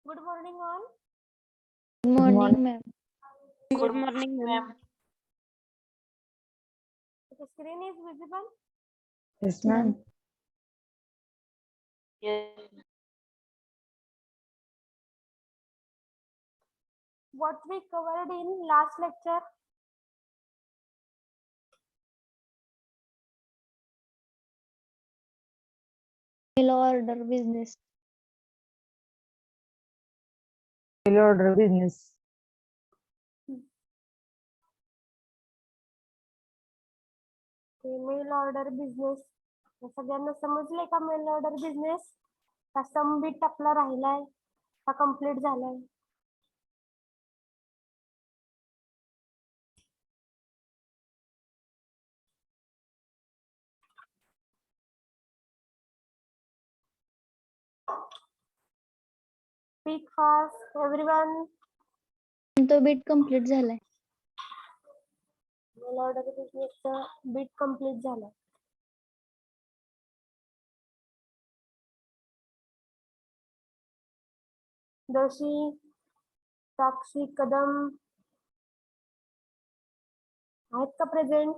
Good morning, all. Good morning, ma'am. Good morning, ma'am. The screen is visible. Yes, ma'am. Yes. What we covered in last lecture? Mail order business. Mail order business. Mail order business सगळ्यांना समजले का? Mail order business का सम bit आपला राहिलाय का complete झालाय? Speak fast everyone. तो bit complete झालाय. मेल ऑर्डर बिझनेसचा बिट कम्प्लीट झालाय. दोषी, साक्षी, कदम आहेत का प्रेझेंट?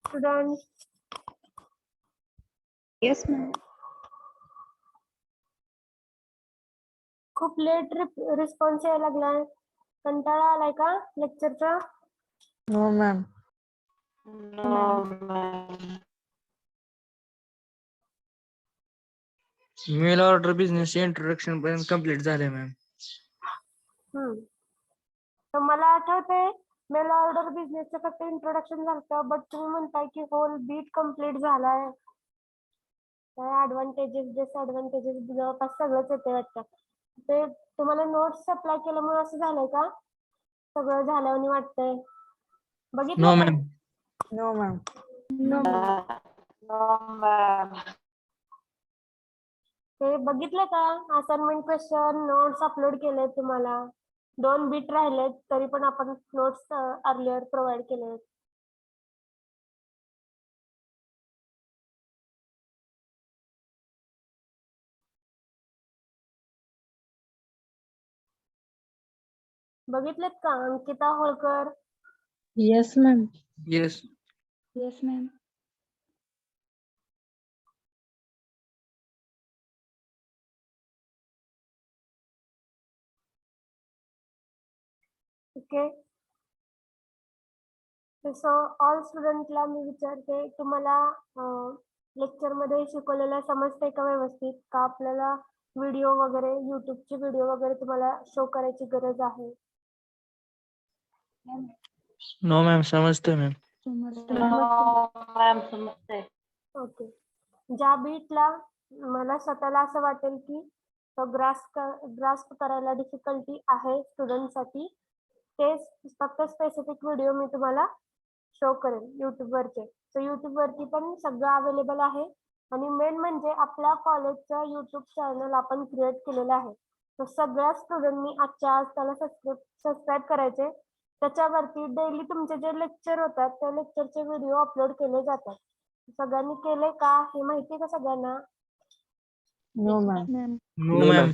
Student Yes, ma'am. खूप लेट रिस्पॉन्स यायला लागलाय. कंटाळा आलाय का लेक्चरचा? No, ma'am. No, ma'am. Mail order business introduction पर्यंत कम्प्लीट झाले मॅम. तर मला आठवतंय मेल ऑर्डर बिझनेसचं फक्त इंट्रोडक्शन झालं, बट तुम्ही म्हणताय की होल बीट कम्प्लीट झालाय. ऍडव्हान्टेजेस डिसएडव्हान्टेजेस जवळपास सगळंच येते वाटतं. ते तुम्हाला नोट्स अप्लाय केल्यामुळे असं झालंय का? सगळं झाल्यावर वाटतंय बघितलं नो का? Ma'am. No, ma'am. No, ma'am. No, ma'am. ते बघितलं का? असाइनमेंट क्वेश्चन नोट्स अपलोड केले तुम्हाला. 2 बीट राहिलेत तरी पण आपण नोट्स अर्लियर प्रोव्हाइड केले. बघितलेत का Ankita Holkar? Yes, ma'am. Yes. Yes, ma'am. Okay. So all स्टुडंटला मी विचारते, तुम्हाला लेक्चर मध्ये शिकवलेलं समजतंय का व्यवस्थित? का आपल्याला व्हिडिओ वगैरे युट्यूबचे व्हिडिओ वगैरे तुम्हाला शो करायची गरज आहे? नो मॅम समजतंय मॅम. No, ma'am. समजतंय. ओके. ज्या बीटला मला स्वतःला असं वाटेल की तो ग्रास्प करायला डिफिकल्टी आहे स्टुडंटसाठी, ते फक्त स्पेसिफिक व्हिडिओ मी तुम्हाला शो करेन युट्यूबवरचे. सो युट्यूबवरती पण सगळं अवेलेबल आहे. आणि मेन म्हणजे आपल्या कॉलेजचं युट्यूब चॅनल आपण क्रिएट केलेलं आहे. तर सगळ्या स्टुडंटनी आजच्या आज त्याला सबस्क्राईब करायचे. त्याच्यावरती डेली तुमचे जे लेक्चर होतात त्या लेक्चरचे व्हिडिओ अपलोड केले जातात. सगळ्यांनी केले का हे माहिती का सगळ्यांना? No, ma'am. Ma'am. No ma'am.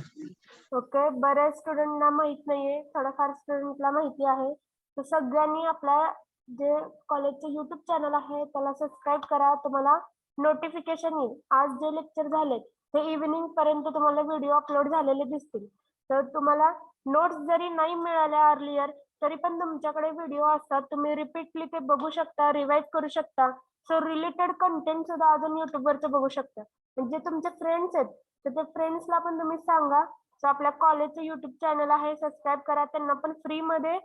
Okay. बऱ्याच स्टुडंटना माहित नाहीये, थोड्याफार स्टुडंटला माहिती आहे. तर सगळ्यांनी आपल्या जे कॉलेजचे युट्यूब चॅनल आहे त्याला सबस्क्राईब करा. तुम्हाला नोटिफिकेशन येईल. आज जे लेक्चर झालेत ते इव्हिनिंग पर्यंत तुम्हाला व्हिडिओ अपलोड झालेले दिसतील. तर तुम्हाला नोट्स जरी नाही मिळाल्या अर्लियर तरी पण तुमच्याकडे व्हिडिओ असतात, तुम्ही रिपीटली ते बघू शकता, रिवाइज करू शकता. सो रिलेटेड कंटेंट सुद्धा अजून युट्यूबवरचं बघू शकता. म्हणजे तुमचे फ्रेंड्स आहेत तर ते फ्रेंड्सला पण तुम्ही सांगा. सो आपल्या कॉलेजचं युट्यूब चॅनल आहे, सबस्क्राईब करा. त्यांना पण फ्रीमध्ये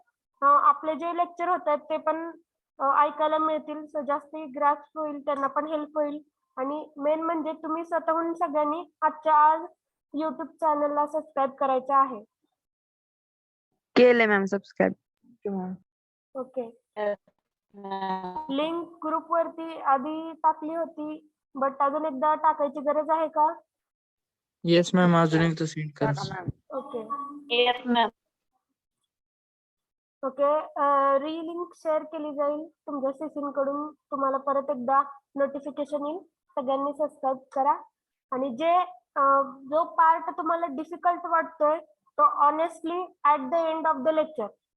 आपले जे लेक्चर होतात ते पण ऐकायला मिळतील. सो जास्ती ग्रास्प होईल, त्यांना पण हेल्प होईल. आणि मेन म्हणजे तुम्ही स्वतःहून सगळ्यांनी आजच्या आज युट्यूब चॅनलला सबस्क्राईब करायचं आहे. केले ma'am subscribe. Okay. Yes. Ma'am. Link group वरती आधी टाकली होती, बट अजून एकदा टाकायची गरज आहे का? येस मॅम, अजून एकदा सेंड करा. Okay yes ma'am. Okay. Link share केली जाईल तुमच्या सेशन कडून. तुम्हाला परत एकदा नोटिफिकेशन येईल. सगळ्यांनी सबस्क्राईब करा. आणि जो पार्ट तुम्हाला डिफिकल्ट वाटतोय तो honestly at the end of the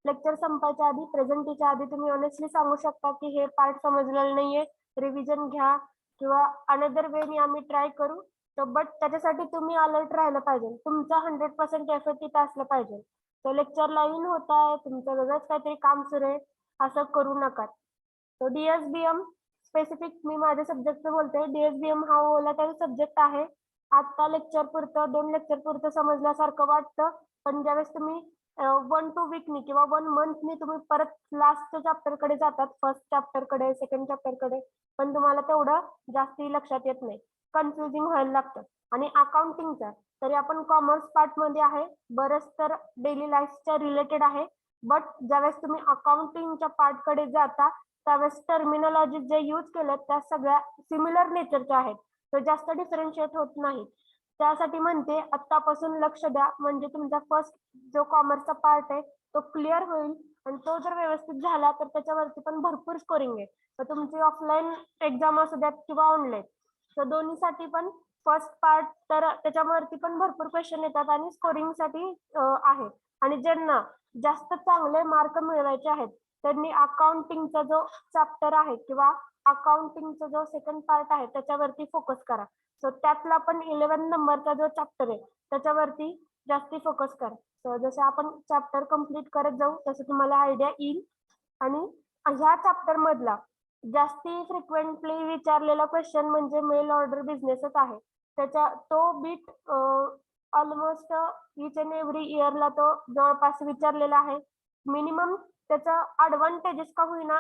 lecture संपायच्या आधी, प्रेझेंटेच्या आधी तुम्ही ऑनेस्टली सांगू शकता की हे पार्ट समजलेलं नाहीये, रिव्हिजन घ्या किंवा अनदर वे आम्ही ट्राय करू. बट त्याच्यासाठी तुम्ही अलर्ट राहिलं पाहिजे. तुमचा 100% एफर्ट तिथे असलं पाहिजे. तो लेक्चरला इन होत आहे, तुमचं वेगळंच काहीतरी काम सुरू आहे, असं करू नका. तो डीएसबीएम स्पेसिफिक मी माझ्या सब्जेक्टचं बोलते. डीएसबीएम हा ओलाटाईल सब्जेक्ट आहे. आता लेक्चर पुरतं 2 लेक्चर पुरतं समजल्यासारखं वाटतं, पण ज्यावेळेस तुम्ही 1-2 वीकनी किंवा 1 मंथनी तुम्ही परत लास्टच्या चॅप्टर कडे जातात, फर्स्ट चॅप्टर कडे, सेकंड चॅप्टर कडे, पण तुम्हाला तेवढं जास्ती लक्षात येत नाही, कन्फ्युजिंग व्हायला लागतं. आणि अकाउंटिंगचा तरी आपण कॉमर्स पार्ट मध्ये आहे, बरंच तर डेली लाईफच्या रिलेटेड आहे. बट ज्यावेळेस तुम्ही अकाउंटिंगच्या पार्ट कडे जाता त्यावेळेस टर्मिनॉलॉजी जे यूज केल्यात त्या सगळ्या सिमिलर नेचरच्या आहेत, तर जास्त डिफरन्शिएट होत नाही. त्यासाठी म्हणते आत्तापासून लक्ष द्या, म्हणजे तुमचा फर्स्ट जो कॉमर्सचा पार्ट आहे तो क्लिअर होईल. आणि तो जर व्यवस्थित झाला तर त्याच्यावरती पण भरपूर स्कोरिंग आहे. तर तुमची ऑफलाईन एक्झाम असू द्यात किंवा ऑनलाईन, तर दोन्हीसाठी पण फर्स्ट पार्ट तर त्याच्यावरती पण भरपूर क्वेश्चन येतात आणि स्कोरिंग साठी आहे. आणि ज्यांना जास्त चांगले मार्क मिळवायचे आहेत त्यांनी अकाउंटिंगचा जो चॅप्टर आहे किंवा अकाउंटिंगचा जो सेकंड पार्ट आहे त्याच्यावरती फोकस करा. सो त्यातला पण 11 नंबरचा जो चॅप्टर आहे त्याच्यावरती जास्ती फोकस करा. सो जसं आपण चॅप्टर कम्प्लीट करत जाऊ तसं तुम्हाला आयडिया येईल. आणि ह्या चॅप्टर मधला जास्ती फ्रिक्वेंटली विचारलेला क्वेश्चन म्हणजे मेल ऑर्डर बिझनेसच आहे. त्याचा तो bit almost each and every इयरला तो जवळपास विचारलेला आहे. मिनिमम त्याचा ऍडव्हान्टेजेस का होईना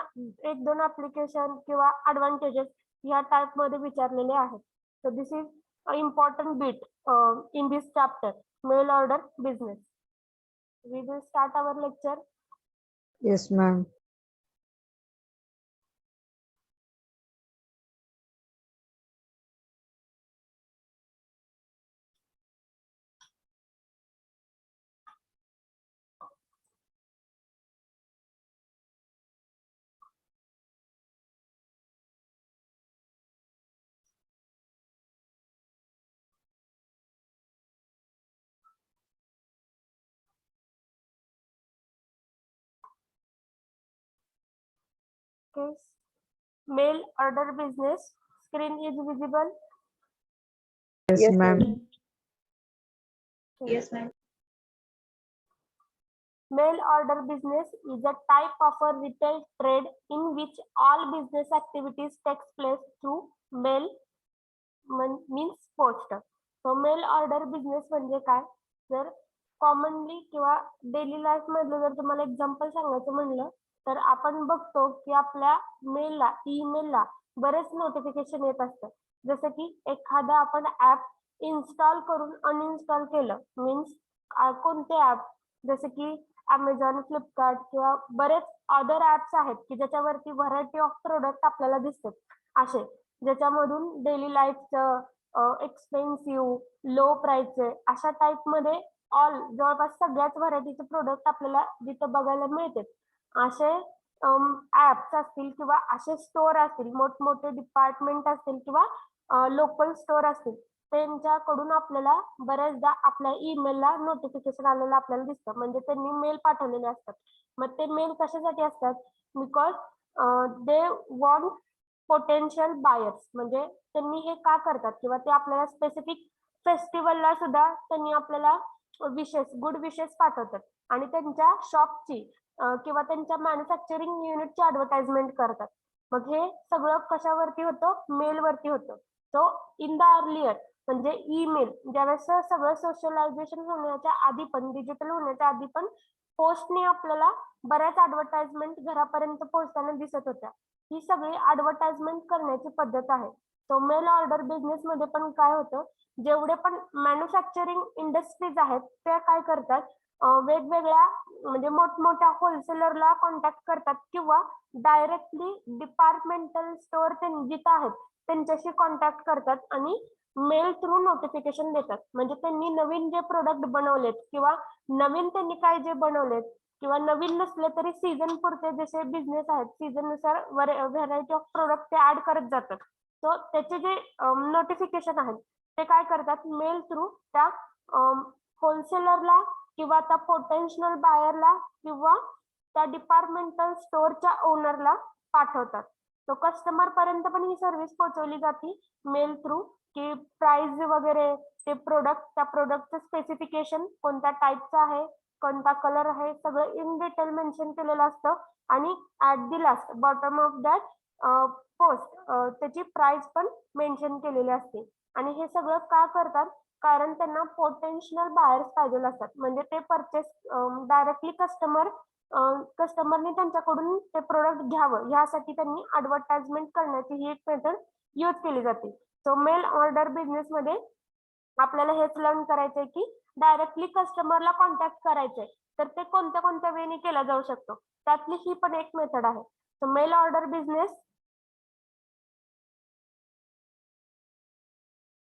1-2 ऍप्लिकेशन किंवा ऍडव्हान्टेजेस ह्या टाइप मध्ये विचारलेले आहेत. So this is a important bit in this chapter, mail order business. We will start our lecture. Yes, ma'am. Okay. Mail order business. Screen is visible. Yes, ma'am. Yes, ma'am. Mail order business is a type of a retail trade in which all business activities takes place through mail, means post. So mail order business म्हणजे काय? जर commonly किंवा daily life मधलं जर तुम्हाला example सांगायचं म्हणलं तर आपण बघतो की आपल्या मेलला, ईमेलला बरेच नोटिफिकेशन येत असतात. जसं की एखादा आपण ऍप इन्स्टॉल करून अनइन्स्टॉल केलं, मीन्स कोणते ऍप, जसं की अमेझॉन, फ्लिपकार्ट किंवा बरेच अदर ऍप्स आहेत की ज्याच्यावरती व्हरायटी ऑफ प्रोडक्ट आपल्याला दिसतात, असे ज्याच्यामधून डेली लाईफचं एक्सपेन्सिव्ह, लो प्राइसचे अशा टाइप मध्ये ऑल जवळपास सगळ्याच व्हरायटीचे प्रोडक्ट आपल्याला जिथं बघायला मिळतात. असे ऍप्स असतील किंवा असे स्टोर असतील, मोठमोठे डिपार्टमेंट असतील किंवा लोकल स्टोर असतील, त्यांच्याकडून आपल्याला बऱ्याचदा आपल्या ईमेलला नोटिफिकेशन आलेलं आपल्याला दिसतं. म्हणजे त्यांनी मेल पाठवलेले असतात. मग ते मेल कशासाठी असतात? Because they want potential buyers. म्हणजे त्यांनी हे का करतात किंवा ते आपल्याला स्पेसिफिक फेस्टिवलला सुद्धा त्यांनी आपल्याला गुड विशेस पाठवतात आणि त्यांच्या शॉपची किंवा त्यांच्या मॅन्युफॅक्चरिंग युनिटची ऍडव्हर्टाइजमेंट करतात. मग हे सगळं कशावरती होतं? मेलवरती होतं. सो इन द अर्लियर म्हणजे ईमेल ज्यावेळेस सगळं सोशलायझेशन होण्याच्या आधी पण, डिजिटल होण्याच्या आधी पण पोस्टने आपल्याला बऱ्याच ऍडव्हर्टाइजमेंट घरापर्यंत पोहोचताना दिसत होत्या. ही सगळी ऍडव्हर्टाइजमेंट करण्याची पद्धत आहे. सो मेल ऑर्डर बिझनेस मध्ये पण काय होतं, जेवढे पण मॅन्युफॅक्चरिंग इंडस्ट्रीज आहेत त्या काय करतात, वेगवेगळ्या म्हणजे मोठमोठ्या होलसेलरला कॉन्टॅक्ट करतात किंवा डायरेक्टली डिपार्टमेंटल स्टोअर जिथं आहेत त्यांच्याशी कॉन्टॅक्ट करतात आणि मेल थ्रू नोटिफिकेशन देतात. म्हणजे त्यांनी नवीन जे प्रोडक्ट बनवलेत किंवा नवीन त्यांनी काय जे बनवलेत किंवा नवीन नसले तरी सीझन पुरते जसे बिझनेस आहेत सीझन नुसार व्हरायटी ऑफ प्रोडक्ट ते ऍड करत जातात. सो त्याचे जे नोटिफिकेशन आहेत ते काय करतात मेल थ्रू त्या होलसेलरला किंवा त्या पोटेन्शियल बायरला किंवा त्या डिपार्टमेंटल स्टोअरच्या ओनरला पाठवतात. तो कस्टमर पर्यंत पण ही सर्व्हिस पोहोचवली जाते मेल थ्रू की प्राइस वगैरे ते प्रोडक्ट त्या प्रोडक्टचं स्पेसिफिकेशन कोणत्या टाईपचं आहे कोणता कलर आहे सगळं इन डिटेल मेन्शन केलेलं असतं आणि at the last bottom of that post त्याची प्राइस पण मेन्शन केलेली असते. आणि हे सगळं का करतात कारण त्यांना पोटेन्शियल बायर्स पाहिजे असतात म्हणजे ते परचेस डायरेक्टली कस्टमरने त्यांच्याकडून ते प्रोडक्ट घ्यावं यासाठी त्यांनी ऍडव्हर्टाइजमेंट करण्याची ही एक मेथड यूज केली जाते. सो मेल ऑर्डर बिझनेस मध्ये आपल्याला हेच लर्न करायचंय की डायरेक्टली कस्टमरला कॉन्टॅक्ट करायचंय तर ते कोणत्या कोणत्या वेने केला जाऊ शकतो त्यातली ही पण एक मेथड आहे. So mail order business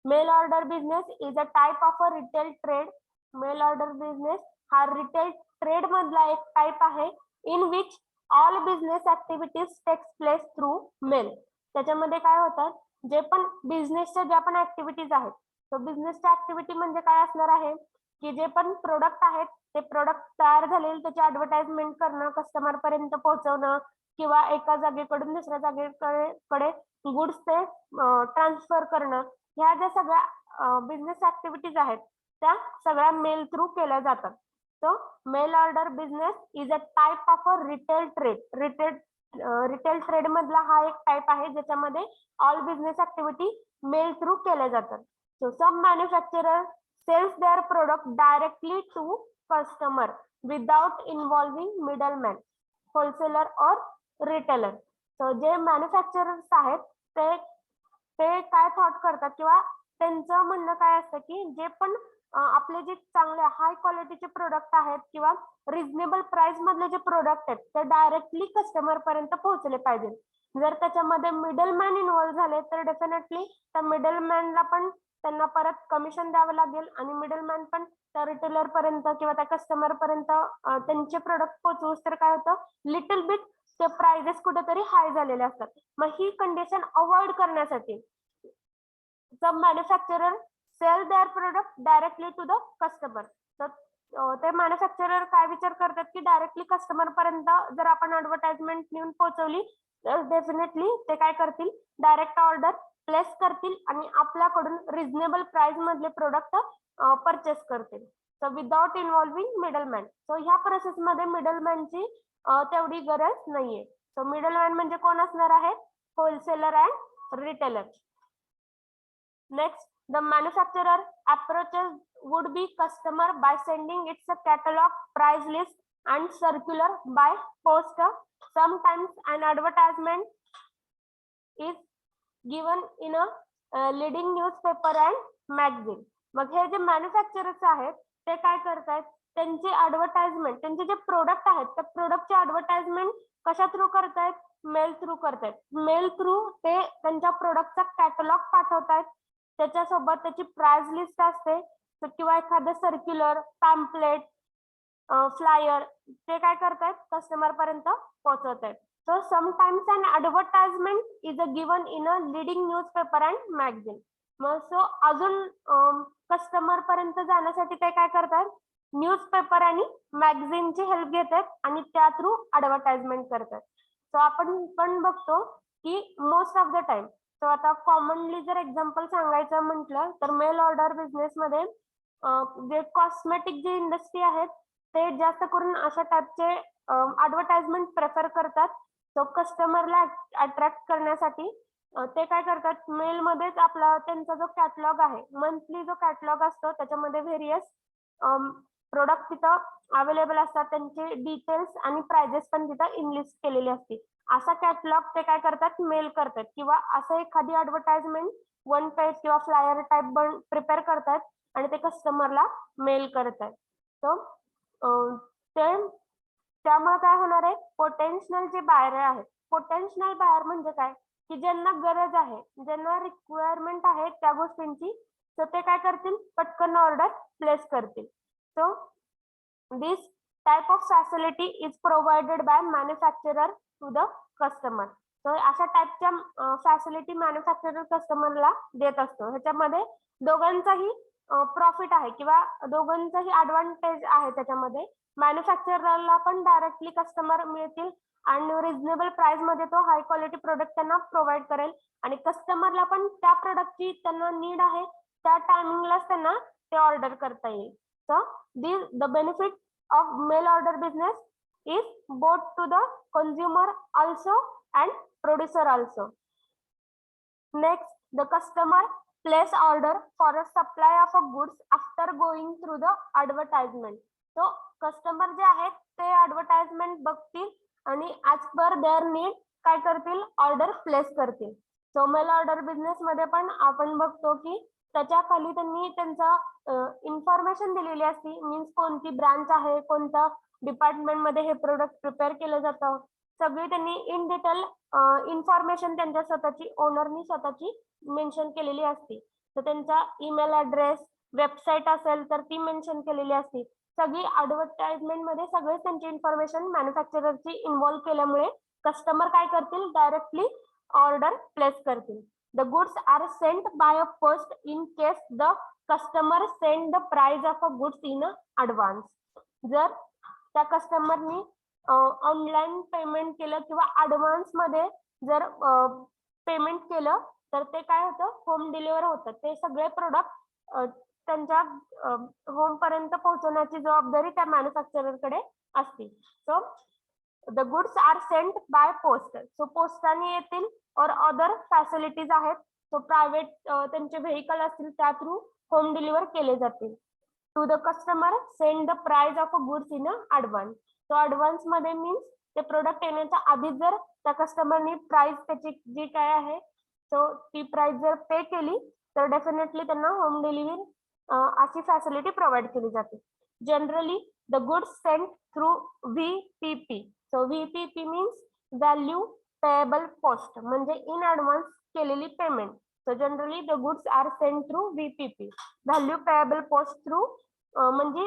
Mail order business is a type of a retail trade. Mail order business हा retail trade मधला एक type आहे in which all business activities takes place through mail. त्याच्यामध्ये काय होतं जे पण बिझनेसच्या ज्या पण ऍक्टिव्हिटीज आहेत तो बिझनेसच्या ऍक्टिव्हिटी म्हणजे काय असणार आहे की जे पण प्रोडक्ट आहेत ते प्रोडक्ट तयार झालेले त्याची ऍडव्हर्टाइजमेंट करणं कस्टमर पर्यंत पोहोचवणं किंवा एका जागेकडून दुसऱ्या जागेकडे गुड्स ते ट्रान्सफर करणं ह्या ज्या सगळ्या बिझनेस ऍक्टिव्हिटीज आहेत त्या सगळ्या मेल थ्रू केल्या जातात. So mail order business is a type of a retail trade. Retail trade मधला हा एक टाइप आहे ज्याच्यामध्ये all business activity mail through केल्या जातात. So some manufacturer sells their product directly to customer without involving middleman wholesaler और retailer. So जे manufacturers आहेत ते काय थॉट करतात किंवा त्यांचं म्हणणं काय असतं की जे पण आपले जे चांगले हाय क्वालिटीचे प्रोडक्ट आहेत किंवा रिझनेबल प्राइस मधले जे प्रोडक्ट आहेत ते डायरेक्टली कस्टमर पर्यंत पोहोचले पाहिजे. जर त्याच्यामध्ये मिडलमॅन इन्व्हॉल्व झाले तर डेफिनेटली त्या मिडलमॅनला पण त्यांना परत कमिशन द्यावं लागेल आणि मिडलमॅन पण त्या रिटेलर पर्यंत किंवा त्या कस्टमर पर्यंत त्यांचे प्रोडक्ट पोहोचवूस तर काय होतं लिटल बिट ते प्राइजेस कुठेतरी हाय झालेले असतात. मग ही कंडिशन अवॉइड करण्यासाठी some manufacturer sell their product directly to the customer. तर ते मॅन्युफॅक्चरर काय विचार करतात की डायरेक्टली कस्टमर पर्यंत जर आपण ऍडव्हर्टाइजमेंट नेऊन पोहोचवली तर डेफिनेटली ते काय करतील डायरेक्ट ऑर्डर प्लेस करतील आणि आपल्याकडून रिझनेबल प्राइस मधले प्रोडक्ट परचेस करतील. So without involving middleman. So ह्या प्रोसेस मध्ये मिडलमॅनची तेवढी गरज नाहीये. सो मिडलमॅन म्हणजे कोण असणार आहे wholesaler and retailer. Next, the manufacturer approaches would be customer by sending its a catalog, price list, and circular by post. Sometimes an advertisement is given in a leading newspaper and magazine. मग हे जे manufacturers आहेत ते काय करतायत त्यांचे advertisement त्यांचे जे प्रोडक्ट आहेत त्या प्रोडक्टचे ऍडव्हर्टाइजमेंट कशा थ्रू करतायत मेल थ्रू करतायत. मेल थ्रू ते त्यांच्या प्रोडक्टचा कॅटलॉग पाठवतायत त्याच्यासोबत त्याची प्राइस लिस्ट असते किंवा एखादं सर्क्युलर पॅम्पलेट फ्लायर ते काय करतायत कस्टमर पर्यंत पोहोचवतायत. So sometimes an advertisement is a given in a leading newspaper and magazine. मग सो अजून कस्टमर पर्यंत जाण्यासाठी ते काय करतात न्यूजपेपर आणि मॅगझिनची हेल्प घेतात आणि त्या थ्रू ऍडव्हर्टाइजमेंट करतात. सो आपण पण बघतो की most of the time so आता कॉमनली जर एक्झाम्पल सांगायचं म्हटलं तर मेल ऑर्डर बिझनेस मध्ये जे कॉस्मेटिक जे इंडस्ट्री आहेत ते जास्त करून अशा टाईपचे ऍडव्हर्टाइजमेंट प्रेफर करतात. सो कस्टमरला अट्रॅक्ट करण्यासाठी ते काय करतात मेल मध्येच आपला त्यांचा जो कॅटलॉग आहे मंथली जो कॅटलॉग असतो त्याच्यामध्ये व्हेरियस प्रोडक्ट तिथं अवेलेबल असतात त्यांचे डिटेल्स आणि प्राइजेस पण तिथं इनलिस्ट केलेली असते. असा कॅटलॉग ते काय करतात मेल करतात किंवा असं एखादी ऍडव्हर्टाइजमेंट वन पेज किंवा फ्लायर टाइप प्रिपेअर करतात आणि ते कस्टमरला मेल करतात. सो त्यामुळे काय होणार आहे, पोटेन्शियल जे बायर आहेत, पोटेन्शियल बायर म्हणजे काय, की ज्यांना गरज आहे, ज्यांना रिक्वायरमेंट आहे त्या गोष्टींची, तर ते काय करतील, पटकन ऑर्डर प्लेस करतील. So this type of facility is provided by manufacturer to the customer. तर अशा टाइपच्या फॅसिलिटी मॅन्युफॅक्चरर कस्टमरला देत असतो. ह्याच्यामध्ये दोघांचाही प्रॉफिट आहे किंवा दोघांचाही ऍडव्हान्टेज आहे. त्याच्यामध्ये मॅन्युफॅक्चररला पण डायरेक्टली कस्टमर मिळतील आणि रिझनेबल प्राइस मध्ये तो हाय क्वालिटी प्रोडक्ट त्यांना प्रोव्हाइड करेल, आणि कस्टमरला पण त्या प्रोडक्टची त्यांना नीड आहे त्या टायमिंगलाच त्यांना ते ऑर्डर करता येईल. So the benefit of mail order business is both to the consumer also and producer also. Next, the customer place order for a supply of a goods after going through the advertisement. So customer जे आहेत ते advertisement बघतील आणि as per their need काय करतील, order place करतील. So mail order business मध्ये पण आपण बघतो की त्याच्या खाली त्यांनी त्यांचा इन्फॉर्मेशन दिलेली असते, मीन्स कोणती ब्रांच आहे, कोणत्या डिपार्टमेंट मध्ये हे प्रोडक्ट प्रिपेअर केलं जातं, सगळी त्यांनी इन डिटेल इन्फॉर्मेशन त्यांच्या स्वतःची ओनरनी स्वतःची मेन्शन केलेली असते. तर त्यांचा ईमेल ऍड्रेस, वेबसाईट असेल तर ती मेन्शन केलेली असते. सगळी ऍडव्हर्टाइजमेंट मध्ये सगळेच त्यांची इन्फॉर्मेशन मॅन्युफॅक्चररची इन्व्हॉल्व केल्यामुळे कस्टमर काय करतील, डायरेक्टली ऑर्डर प्लेस करतील. The goods are sent by a post in case the customer send the price of a goods in advance. जर त्या कस्टमरनी ऑनलाईन पेमेंट केलं किंवा ऍडव्हान्स मध्ये जर पेमेंट केलं तर ते काय होतं, होम डिलिव्हर होतं. ते सगळे प्रोडक्ट त्यांच्या होम पर्यंत पोहोचवण्याची जबाबदारी त्या मॅन्युफॅक्चरर कडे असते. So the goods are sent by post. So पोस्टाने येतील और अदर फॅसिलिटीज आहेत, सो प्रायव्हेट त्यांचे व्हेकल असतील त्या थ्रू होम डिलिव्हर केले जातील. To the customer send the price of a goods in advance. So advance मध्ये मीन्स ते प्रोडक्ट येण्याच्या आधी जर त्या कस्टमरनी प्राइस त्याची जी काय आहे सो ती प्राइस जर पे केली तर डेफिनेटली त्यांना होम डिलिव्हरी अशी फॅसिलिटी प्रोव्हाइड केली जाते. Generally the goods sent through VPP. So VPP means value payable post, म्हणजे इन ऍडव्हान्स केलेली payment. So generally the goods are sent through VPP, value payable post through, म्हणजे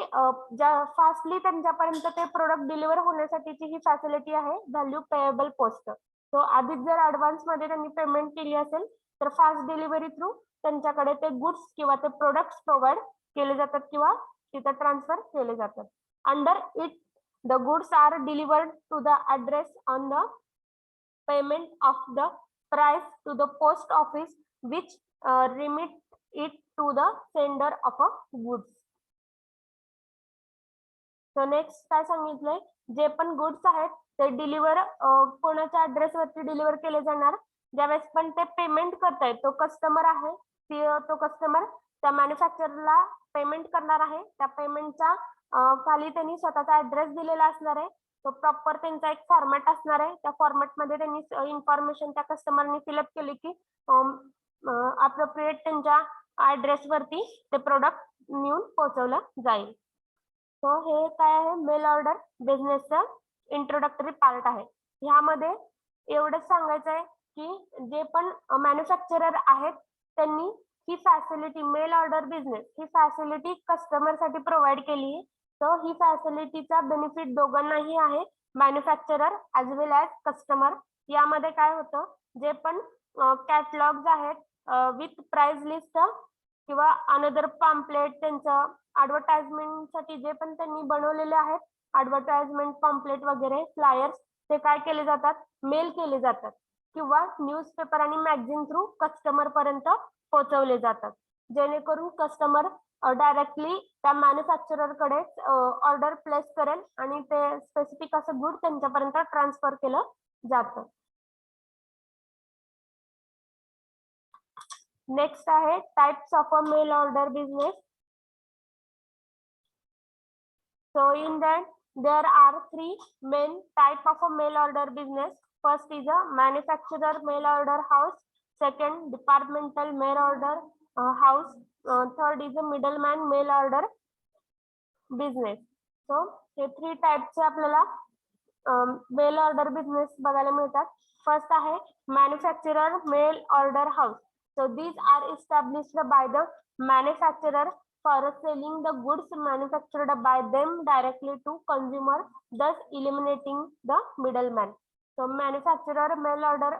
fastly त्यांच्यापर्यंत ते product deliver होण्यासाठीची ही फॅसिलिटी आहे व्हॅल्यू पेएबल पोस्ट. सो आधीच जर ऍडव्हान्स मध्ये त्यांनी पेमेंट केली असेल तर फास्ट डिलिव्हरी थ्रू त्यांच्याकडे ते गुड्स किंवा ते प्रोडक्ट्स प्रोव्हाइड केले जातात किंवा तिथे ट्रान्सफर केले जातात. Under it the goods are delivered to the address on the payment of the price to the post office which remit it to the sender of a goods. So next काय सांगितलंय, जे पण goods आहेत ते deliver कोणाच्या address वरती deliver केले जाणार, ज्यावेळेस पण ते पेमेंट करतायत तो कस्टमर आहे, तो कस्टमर त्या मॅन्युफॅक्चररला पेमेंट करणार आहे. त्या पेमेंटच्या खाली त्यांनी स्वतःचा ऍड्रेस दिलेला असणार आहे. तो प्रॉपर त्यांचा एक फॉर्मॅट असणार आहे. त्या फॉर्मॅट मध्ये त्यांनी इन्फॉर्मेशन त्या कस्टमरनी फिलअप केली की अप्रोप्रिएट त्यांच्या ऍड्रेस वरती ते प्रोडक्ट नेऊन पोहोचवलं जाईल. सो हे काय आहे, मेल ऑर्डर बिझनेसचं इंट्रोडक्टरी पार्ट आहे. ह्यामध्ये एवढंच सांगायचं आहे की जे पण मॅन्युफॅक्चरर आहेत त्यांनी ही फॅसिलिटी, मेल ऑर्डर बिझनेस ही फॅसिलिटी कस्टमर साठी प्रोव्हाइड केली आहे. सो ही फॅसिलिटीचा बेनिफिट दोघांनाही आहे, मॅन्युफॅक्चरर ऍज वेल ऍज कस्टमर. यामध्ये काय होतं, जे पण कॅटलॉग्स आहेत विथ प्राइस लिस्ट किंवा अनदर पॅम्पलेट, त्यांचं ऍडव्हर्टाइजमेंट साठी जे पण त्यांनी बनवलेले आहेत ऍडव्हर्टाइजमेंट पॅम्पलेट वगैरे फ्लायर्स, ते काय केले जातात, मेल केले जातात किंवा न्यूजपेपर आणि मॅगझिन थ्रू कस्टमर पर्यंत पोहोचवले जातात, जेणेकरून कस्टमर डायरेक्टली त्या मॅन्युफॅक्चरर कडेच ऑर्डर प्लेस करेल आणि ते स्पेसिफिक असं गुड त्यांच्यापर्यंत ट्रान्सफर केलं जातं. नेक्स्ट आहे types of a mail order business. So in that there are three main type of a mail order business. First is a manufacturer mail order house. Second, departmental mail order house. Third is a middleman mail order business. So हे 3 टाइपचे आपल्याला mail order business बघायला मिळतात. First आहे manufacturer mail order house. So these are established by the manufacturer for selling the goods manufactured by them directly to consumer, thus eliminating the middleman. So manufacturer mail order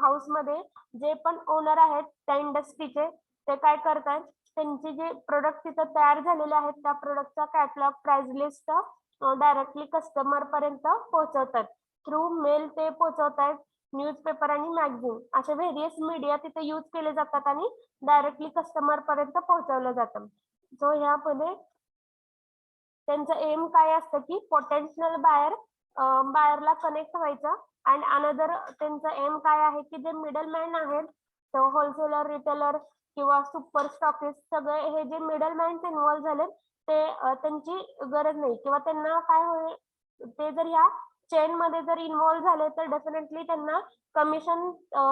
house मध्ये जे पण owner आहेत त्या इंडस्ट्रीचे ते काय करतात, त्यांचे जे प्रोडक्ट तिथं तयार झालेले आहेत त्या प्रोडक्टचा catalogue, price list directly customer पर्यंत पोहोचवतात. थ्रू मेल ते पोहोचवतात. न्यूजपेपर आणि मॅगझिन असे व्हेरियस मीडिया तिथे यूज केले जातात आणि डायरेक्टली कस्टमर पर्यंत पोहोचवलं जातं. सो ह्यामध्ये त्यांचं एम काय असतं की पोटेन्शियल बायरला कनेक्ट व्हायचं. अँड अनदर त्यांचं एम काय आहे की जे मिडलमॅन आहेत, तो होलसेलर, रिटेलर किंवा सुपर स्टॉकिस्ट, सगळे हे जे मिडलमॅन इन्व्हॉल्व झाले ते त्यांची गरज नाही किंवा त्यांना काय होईल, ते जर ह्या चेन मध्ये जर इन्व्हॉल्व झाले तर डेफिनेटली त्यांना कमिशन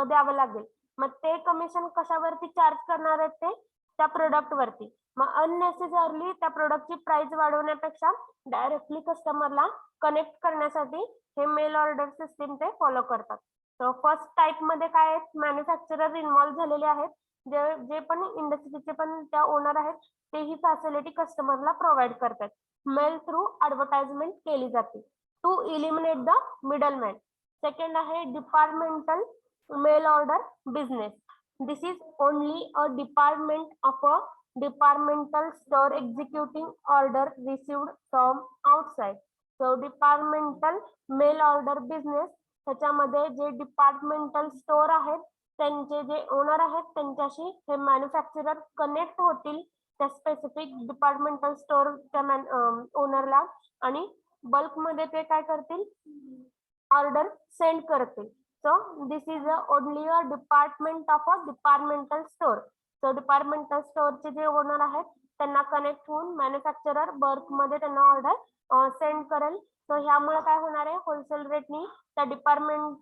द्यावं लागेल. मग ते कमिशन कशावरती चार्ज करणार आहेत, ते त्या प्रोडक्ट वरती. मग अननेसेसरली त्या प्रोडक्टची प्राइस वाढवण्यापेक्षा डायरेक्टली कस्टमरला कनेक्ट करण्यासाठी हे मेल ऑर्डर सिस्टीम ते फॉलो करतात. तर फर्स्ट टाइप मध्ये काय आहेत, मॅन्युफॅक्चरर इन्व्हॉल्व झालेले आहेत, जे पण इंडस्ट्रीचे पण त्या ओनर आहेत ते ही फॅसिलिटी कस्टमरला प्रोव्हाइड करतात. मेल थ्रू ऍडव्हर्टाइजमेंट केली जाते to eliminate the middleman. Second आहे departmental mail order business. This is only a department of a departmental store executing order received from outside. So departmental mail order business ह्याच्यामध्ये जे departmental store आहेत त्यांचे जे owner आहेत त्यांच्याशी हे manufacturer connect होतील त्या स्पेसिफिक डिपार्टमेंटल स्टोरच्या ओनरला आणि बल्क मध्ये ते काय करतील, ऑर्डर सेंड करतील. So this is only a department of a departmental store. So departmental स्टोअरचे जे ओनर आहेत त्यांना कनेक्ट होऊन मॅन्युफॅक्चरर बल्क मध्ये त्यांना ऑर्डर सेंड करेल. सो ह्यामुळे काय होणार आहे, होलसेल रेटनी त्या डिपार्टमेंट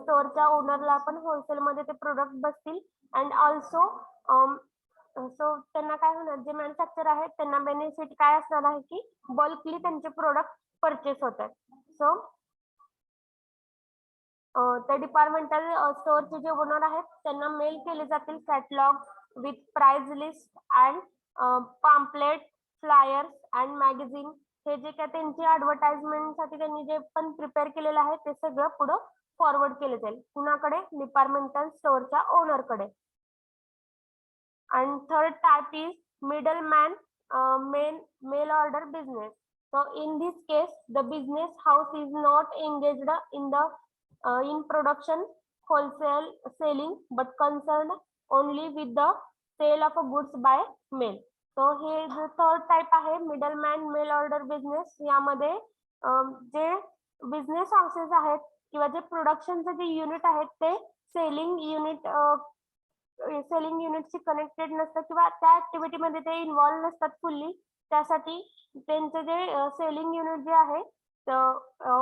स्टोअरच्या ओनरला पण होलसेल मध्ये ते प्रोडक्ट बसतील. अँड ऑल्सो सो त्यांना काय होणार, जे मॅन्युफॅक्चर आहेत त्यांना बेनिफिट काय असणार आहे की बल्कली त्यांचे प्रोडक्ट परचेस होतात. सो त्या डिपार्टमेंटल स्टोअरचे जे ओनर आहेत त्यांना मेल केले जातील catalogue with price list and pamphlet, flyers and magazine. हे जे काय त्यांची ऍडव्हर्टाइजमेंटसाठी त्यांनी जे पण प्रिपेअर केलेलं आहे ते सगळं पुढे फॉरवर्ड केले जाईल. कुणाकडे, departmental स्टोअरच्या ओनरकडे. And third type is middleman mail order business. So in this case, the business house is not engaged in production, wholesale selling, but concerned only with the sale of goods by mail. So हे जो third type आहे middleman mail order business, यामध्ये जे business houses आहेत किंवा जे प्रोडक्शनचे जे unit आहेत ते सेलिंग युनिटशी कनेक्टेड नसतं किंवा त्या ऍक्टिव्हिटी मध्ये ते इन्व्हॉल्व नसतात फुल्ली. त्यासाठी त्यांचे जे सेलिंग युनिट जे आहे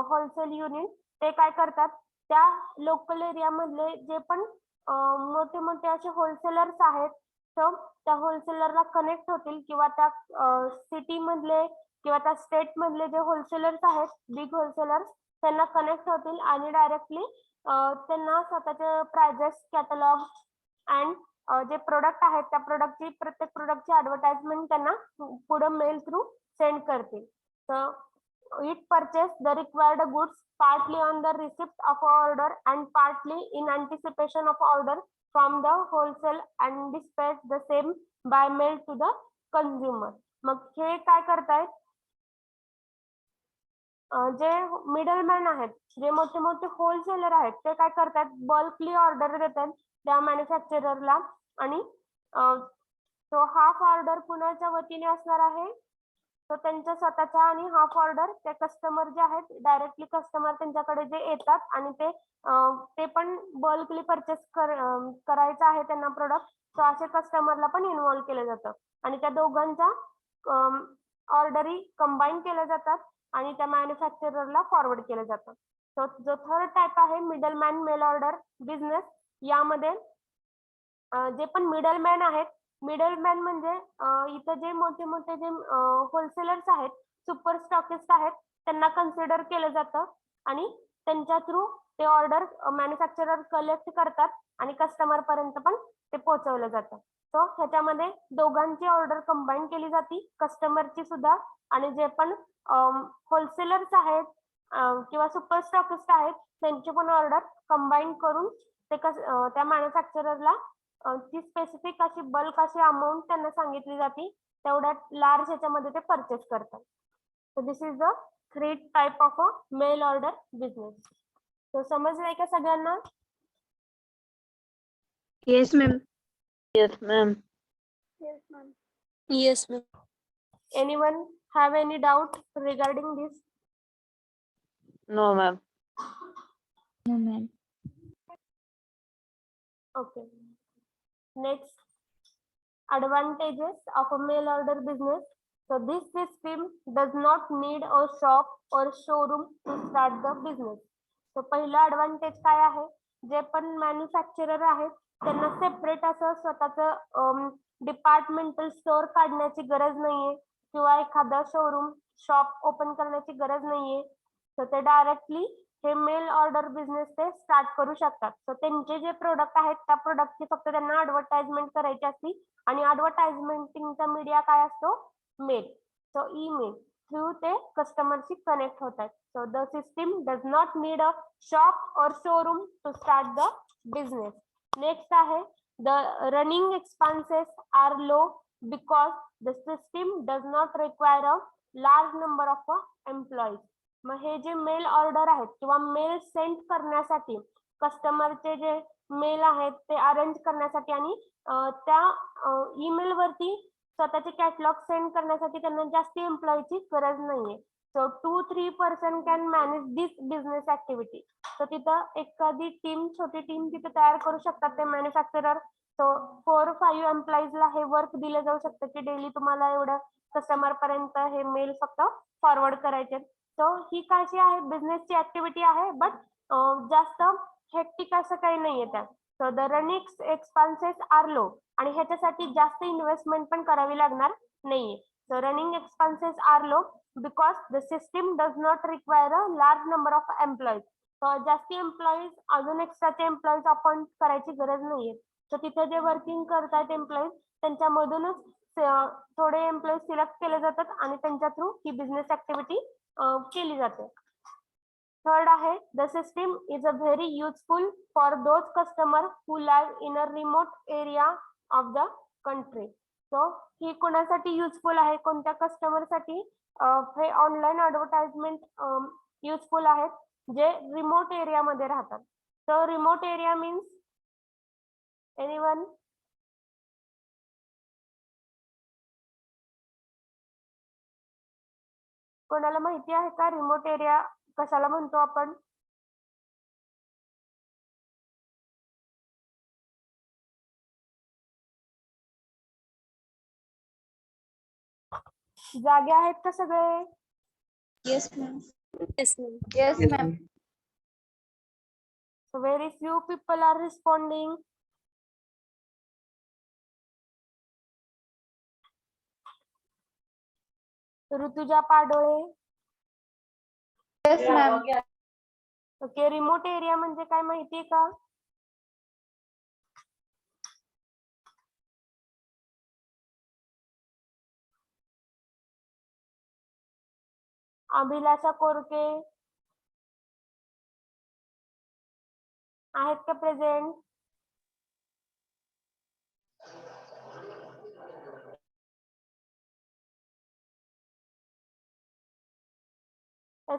होलसेल युनिट ते काय करतात, त्या लोकल एरिया मधले जे पण मोठे मोठे असे होलसेलर्स आहेत तर त्या होलसेलरला कनेक्ट होतील किंवा त्या सिटी मधले किंवा त्या स्टेट मधले जे होलसेलर्स आहेत, बिग होलसेलर्स, त्यांना कनेक्ट होतील आणि डायरेक्टली त्यांना स्वतःचे प्राइजेस, कॅटलॉग अँड जे प्रोडक्ट आहेत त्या प्रोडक्टची प्रत्येक प्रोडक्टची ऍडव्हर्टाइजमेंट त्यांना पुढे मेल थ्रू सेंड करतील. तर it purchase the required goods partly on the receipt of order and partly in anticipation of order from the wholesale and dispatch the same by mail to the consumer. मग हे काय करतायत, जे middleman आहेत, जे मोठे मोठे होलसेलर आहेत ते काय करतात, बल्कली ऑर्डर देतात त्या मॅन्युफॅक्चररला आणि तो हाफ ऑर्डर कुणाच्या वतीने असणार आहे, तो त्यांच्या स्वतःच्या, आणि हाफ ऑर्डर ते कस्टमर जे आहेत डायरेक्टली कस्टमर त्यांच्याकडे जे येतात आणि ते पण बल्कली परचेस करायचं आहे त्यांना प्रोडक्ट, तर असे कस्टमरला पण इन्व्हॉल्व केलं जातं आणि त्या दोघांच्या ऑर्डरी कंबाईन केल्या जातात आणि त्या मॅन्युफॅक्चररला फॉरवर्ड केलं जातं. सो जो थर्ड टाइप आहे मिडलमॅन मेल ऑर्डर बिझनेस, यामध्ये जे पण मिडलमॅन आहेत, मिडलमॅन म्हणजे इथं जे मोठे मोठे जे होलसेलर्स आहेत सुपर स्टॉकिस्ट आहेत त्यांना कन्सिडर केलं जातं आणि त्यांच्या थ्रू ते ऑर्डर मॅन्युफॅक्चरर कलेक्ट करतात आणि कस्टमर पर्यंत पण ते पोहोचवलं जातं. सो ह्याच्यामध्ये दोघांची ऑर्डर कंबाईन केली जाते, कस्टमरची सुद्धा आणि जे पण होलसेलर्स आहेत किंवा सुपर स्टॉकिस्ट आहेत त्यांची पण ऑर्डर कंबाईन करून ते त्या मॅन्युफॅक्चररला ती स्पेसिफिक अशी बल्क अशी अमाऊंट त्यांना सांगितली जाते, तेवढ्या लार्ज ह्याच्यामध्ये ते परचेस करतात. So this is the 3 type of a mail order business. तो समजलाय का सगळ्यांना? Yes ma'am. Yes, ma'am. Yes ma'am. Anyone have any doubt regarding this? No, ma'am. No ma'am. Okay. Next, advantages of a mail order business. So this system does not need a shop or showroom to start the business. So पहिला advantage काय आहे? जे पण manufacturer आहेत त्यांना separate असं स्वतःचं departmental store काढण्याची गरज नाहीये किंवा एखादा शोरूम शॉप ओपन करण्याची गरज नाहीये. तर ते डायरेक्टली हे मेल ऑर्डर बिझनेस ते स्टार्ट करू शकतात. तर त्यांचे जे प्रोडक्ट आहेत त्या प्रोडक्टची फक्त त्यांना ऍडव्हर्टाइजमेंट करायची असती आणि ऍडव्हर्टाइजमेंटिंगचा मीडिया काय असतो? मेल. सो ईमेल थ्रू ते कस्टमरशी कनेक्ट होतात. So the system does not need a shop or showroom to start the business. Next आहे the running expenses are low because the system does not require a large number of employees. मग हे जे mail order आहेत किंवा mail send करण्यासाठी कस्टमरचे जे mail आहेत ते अरेंज करण्यासाठी आणि त्या ईमेल वरती स्वतःचे कॅटलॉग सेंड करण्यासाठी त्यांना जास्त एम्प्लॉईची गरज नाहीये. So 2-3 person can manage this business activity. तर तिथं एखादी टीम छोटी टीम तिथे तयार करू शकतात ते मॅन्युफॅक्चरर. सो 4-5 एम्प्लॉईजला हे वर्क दिलं जाऊ शकतं की डेली तुम्हाला एवढं कस्टमर पर्यंत हे मेल फक्त फॉरवर्ड करायचे. सो ही कशी आहे बिझनेसची ऍक्टिव्हिटी आहे बट जास्त हेक्टिक असं काही नाहीये त्यात. So the running expenses are low आणि ह्याच्यासाठी जास्त इन्व्हेस्टमेंट पण करावी लागणार नाहीये. So running expenses are low because the system does not require a large number of employees. जास्ती एम्प्लॉईज अजून एक्स्ट्राचे एम्प्लॉईज अपॉइंट करायची गरज नाहीये. तर तिथे जे वर्किंग करतायत एम्प्लॉईज त्यांच्यामधूनच थोडे एम्प्लॉईज सिलेक्ट केले जातात आणि त्यांच्या थ्रू ही बिझनेस ऍक्टिव्हिटी केली जाते. थर्ड आहे the system is a very useful for those customer who live in a remote area of the country. So ही कोणासाठी युजफुल आहे? कोणत्या कस्टमरसाठी? हे ऑनलाईन ऍडव्हर्टाइजमेंट युजफुल आहेत जे रिमोट एरियामध्ये राहतात. So remote area means anyone? कोणाला माहिती आहे का रिमोट एरिया कशाला म्हणतो आपण? जागे आहेत का सगळे? Yes ma'am. Yes, ma'am. Yes ma'am. Very few people are responding. Rutuja Padole. Yes ma'am. Okay, remote area म्हणजे काय माहितीये का? अभिलाषा कोरके आहेत का present?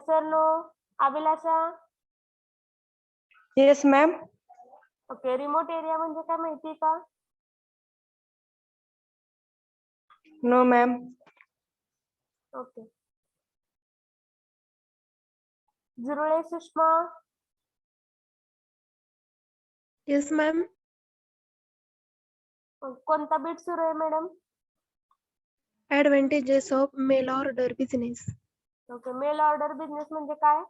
Sir no. Abhilasha? Yes ma'am. Okay, remote area म्हणजे काय माहितीये का? No ma'am. Okay. Jurale Sushma? Yes ma'am. कोणता बीट सुरू आहे madam? Advantages of mail order business. Okay, mail order business म्हणजे काय?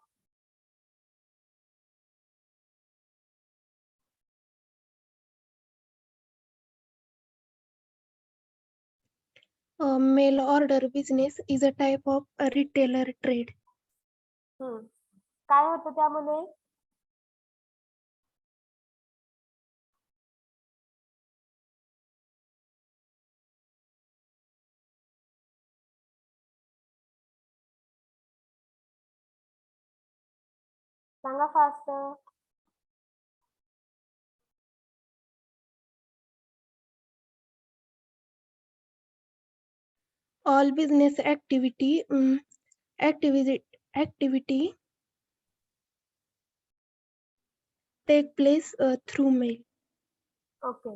Mail order business is a type of a retailer trade. काय होतं त्यामध्ये? सांगा fast. All business activity take place through mail. Okay.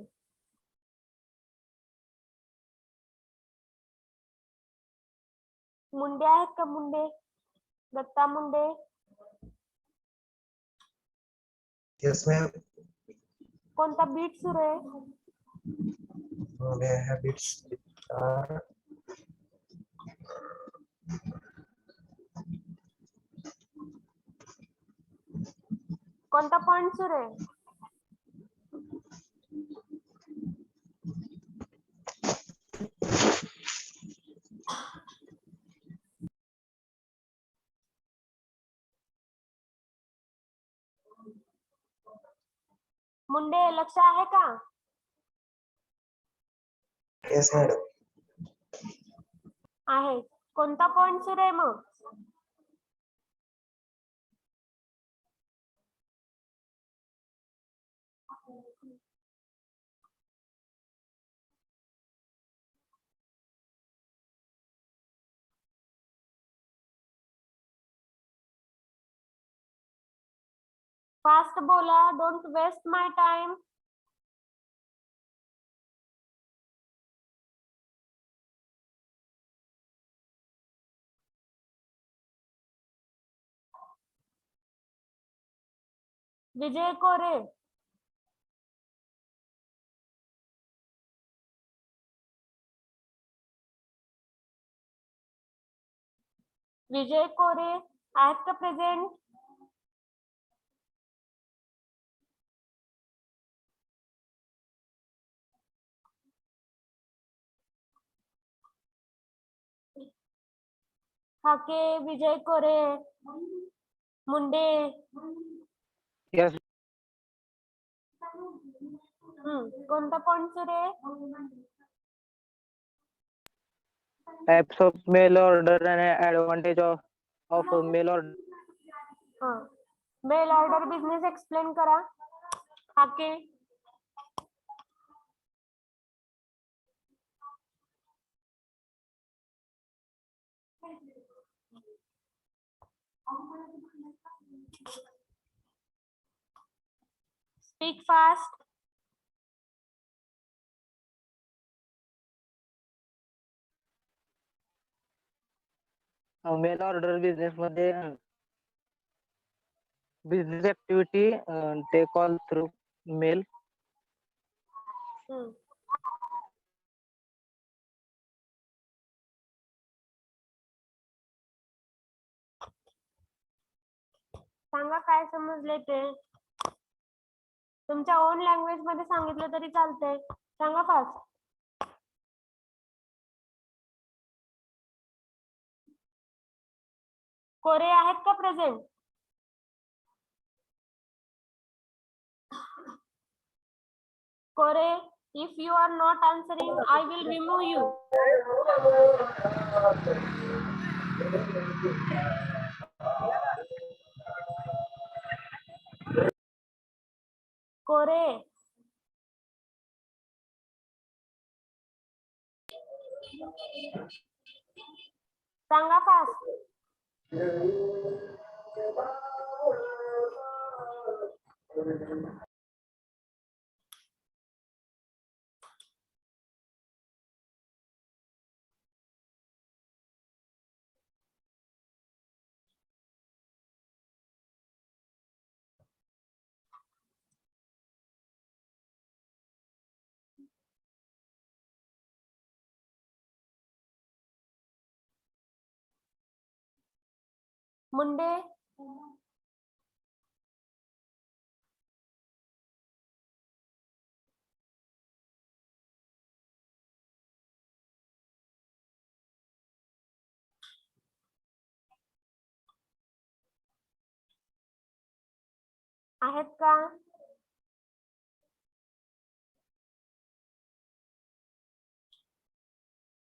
Munde आहेत का मुंडे? दत्ता मुंडे. Yes, ma'am. कोणता बीट सुरू आहे? May I have its कोणता पॉइंट सुरू आहे? मुंडे लक्ष आहे का? Yes, madam. आहे. कोणता पॉइंट सुरू आहे मग? फास्ट बोला. Don't waste my time. Vijay Kore. Vijay Kore आहेत का प्रेझेंट? हाके, विजय कोरे, मुंडे. Yes. कोणता पॉइंट सुरू आहे? Types of mail order and advantage of mail order. Mail order business explain करा. Hake. Speak fast. Mail order business मध्ये business activity take all through mail. सांगा काय समजले ते. तुमच्या ओन लँग्वेज मध्ये सांगितलं तरी चालतंय. सांगा फास्ट. कोरे आहेत का present? Kore, if you are not answering, I will remove you. Kore. सांगा फास्ट. मुंडे. आहेत का?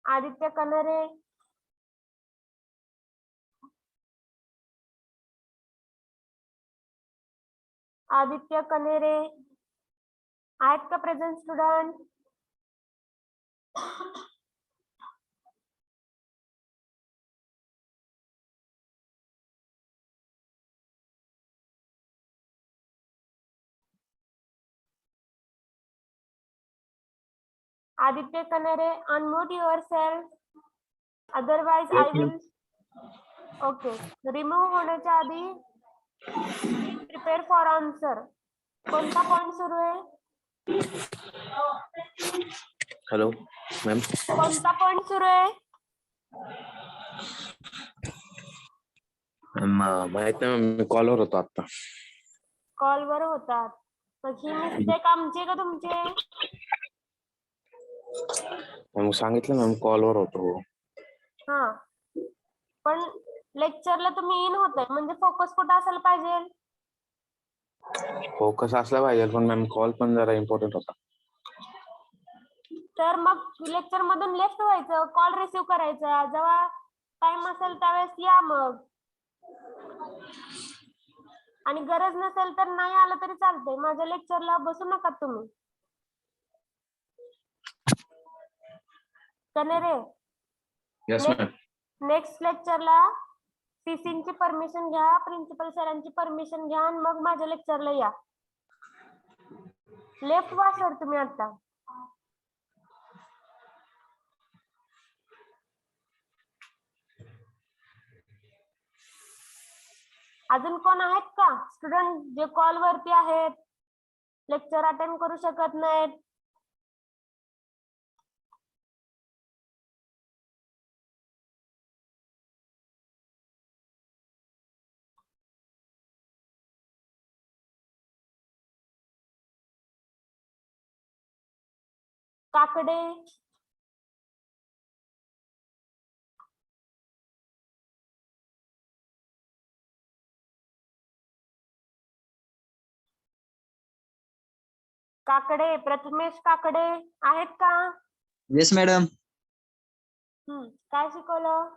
आदित्य कनरे, आदित्य कनेरे आहेत का present student? Aditya Kanare, unmute yourself. Otherwise, I will. Okay. Remove होण्याच्या आधी prepare for answer. कोणता पॉइंट सुरू आहे? Hello ma'am. कोणता पॉइंट सुरू आहे? माहित नाही मॅम, मी कॉलवर होतो आता. कॉलवर होतात. मग ही मिस्टेक आमची आहे का तुमची आहे? मग सांगितलं मॅम, कॉलवर होतो. हा. पण लेक्चरला तुम्ही इन होताय म्हणजे फोकस कुठे असायला पाहिजे? फोकस असला पाहिजे, पण मॅम कॉल पण जरा इम्पॉर्टंट होता. तर मग लेक्चर मधून लेफ्ट व्हायचं, कॉल रिसीव्ह करायचा. जेव्हा टाइम असेल त्यावेळेस या मग. आणि गरज नसेल तर नाही आलं तरी चालतंय. माझ्या लेक्चरला बसू नका तुम्ही. Kanere, yes ma'am. Next लेक्चरला सीसीची permission घ्या, प्रिन्सिपल सरांची परमिशन घ्या आणि मग माझ्या लेक्चरला या. लेफ्ट व्हा सर तुम्ही आता. अजून कोण आहेत का स्टुडंट जे कॉल वरती आहेत, लेक्चर अटेंड करू शकत नाहीत? काकडे, काकडे, प्रथमेश काकडे आहेत का? Yes madam. काय शिकवलं?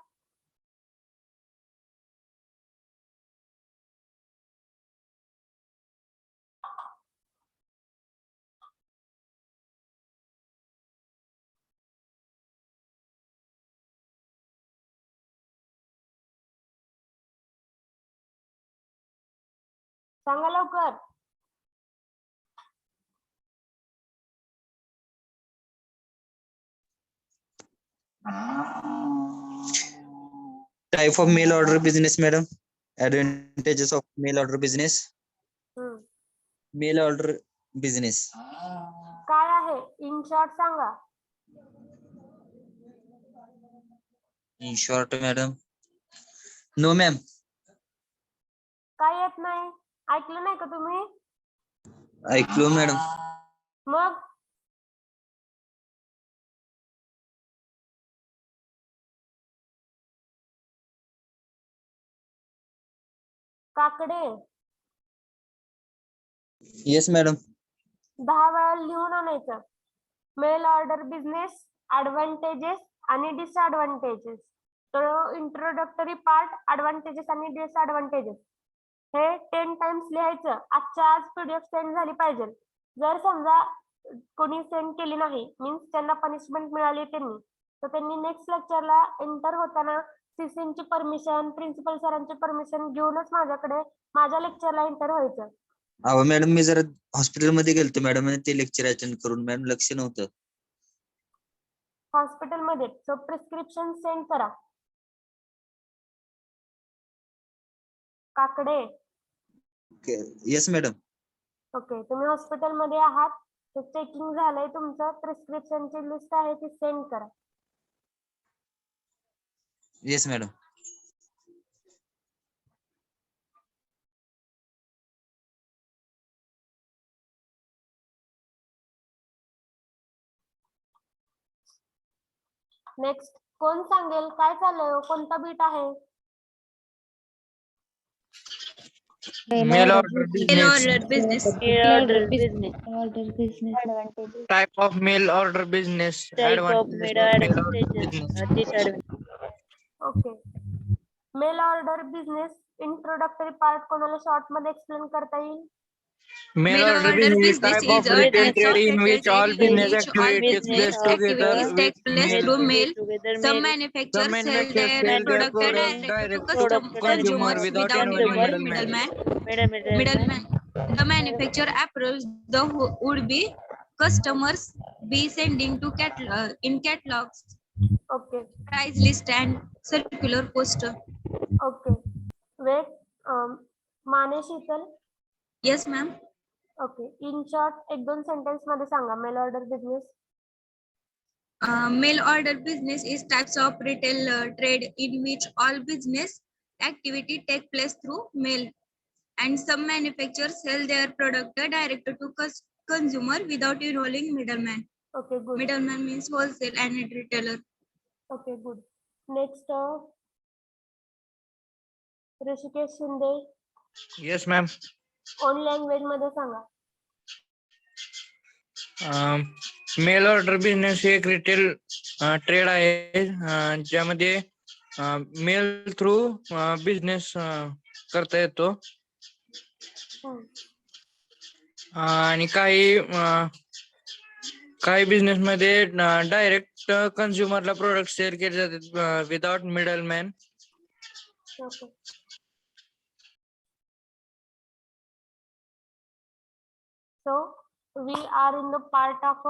सांगा लवकर. Type of mail order business, madam. Advantages of mail order business. Mail order business. काय आहे इन शॉर्ट सांगा. In short, madam. No, ma'am. काय येत नाही? ऐकलं नाही का तुम्ही? ऐकलो मॅडम. मग काकडे येस मॅडम. 10 वेळा लिहून आणायचं. मेल ऑर्डर बिझनेस, ऍडव्हान्टेजेस आणि डिसएडव्हान्टेजेस. तर इंट्रोडक्टरी पार्ट, ऍडव्हान्टेजेस आणि डिसएडव्हान्टेजेस हे 10 टाइम्स लिहायचं. आजच्या आज पीडीएफ सेंड झाली पाहिजे. जर समजा कोणी सेंड केली नाही, मीन्स त्यांना पनिशमेंट मिळाली त्यांनी, तर त्यांनी नेक्स्ट लेक्चरला एंटर होताना सीसीची परमिशन, प्रिन्सिपल सरांची परमिशन घेऊनच माझ्या लेक्चरला एंटर व्हायचं. अहो मॅडम, मी जरा हॉस्पिटलमध्ये गेलतो मॅडम, आणि ते लेक्चर अटेंड करून मॅडम लक्ष नव्हतं. हॉस्पिटलमध्ये सो प्रिस्क्रिप्शन सेंड करा. काकडे. Yes madam. ओके, तुम्ही हॉस्पिटलमध्ये आहात, तर चेकिंग झालंय तुमचं. प्रिस्क्रिप्शनची लिस्ट आहे ती सेंड करा. Yes madam. नेक्स्ट कोण सांगेल काय चाललंय? कोणता बीट आहे? Mail order business. Mail order business. Order business. Advantages. Type of mail order business. Type of Advantages mail of mail order advantages. business. Disadvantages. Okay. Mail order business introductory part कोणाला short मध्ये explain करता येईल? Mail order business is type of retail trade in which all business activity takes place together with mail. Some manufacturers sell their product direct to consumer without involving middleman. The manufacturer approves the would-be customers be sending to in catalogs, okay price list and circular poster. Okay. Wait Mane Sheetal. Yes, ma'am. Okay. In short एक दोन sentence मध्ये सांगा mail order business. Mail order business is types of retail trade in which all business activity take place through mail, and some manufacturers sell their product direct to consumer without involving middleman. Okay good. Middleman means wholesale and retailer. Okay good. Next Rishikesh Shinde. Yes, ma'am. On language मध्ये सांगा. Mail order business हे एक retail trade आहे ज्यामध्ये mail through business करता येतो हम्म. आणि काही बिझनेस मध्ये डायरेक्ट कन्झ्युमरला प्रोडक्ट सेल केले जातात without middleman. Okay. So we are in the part of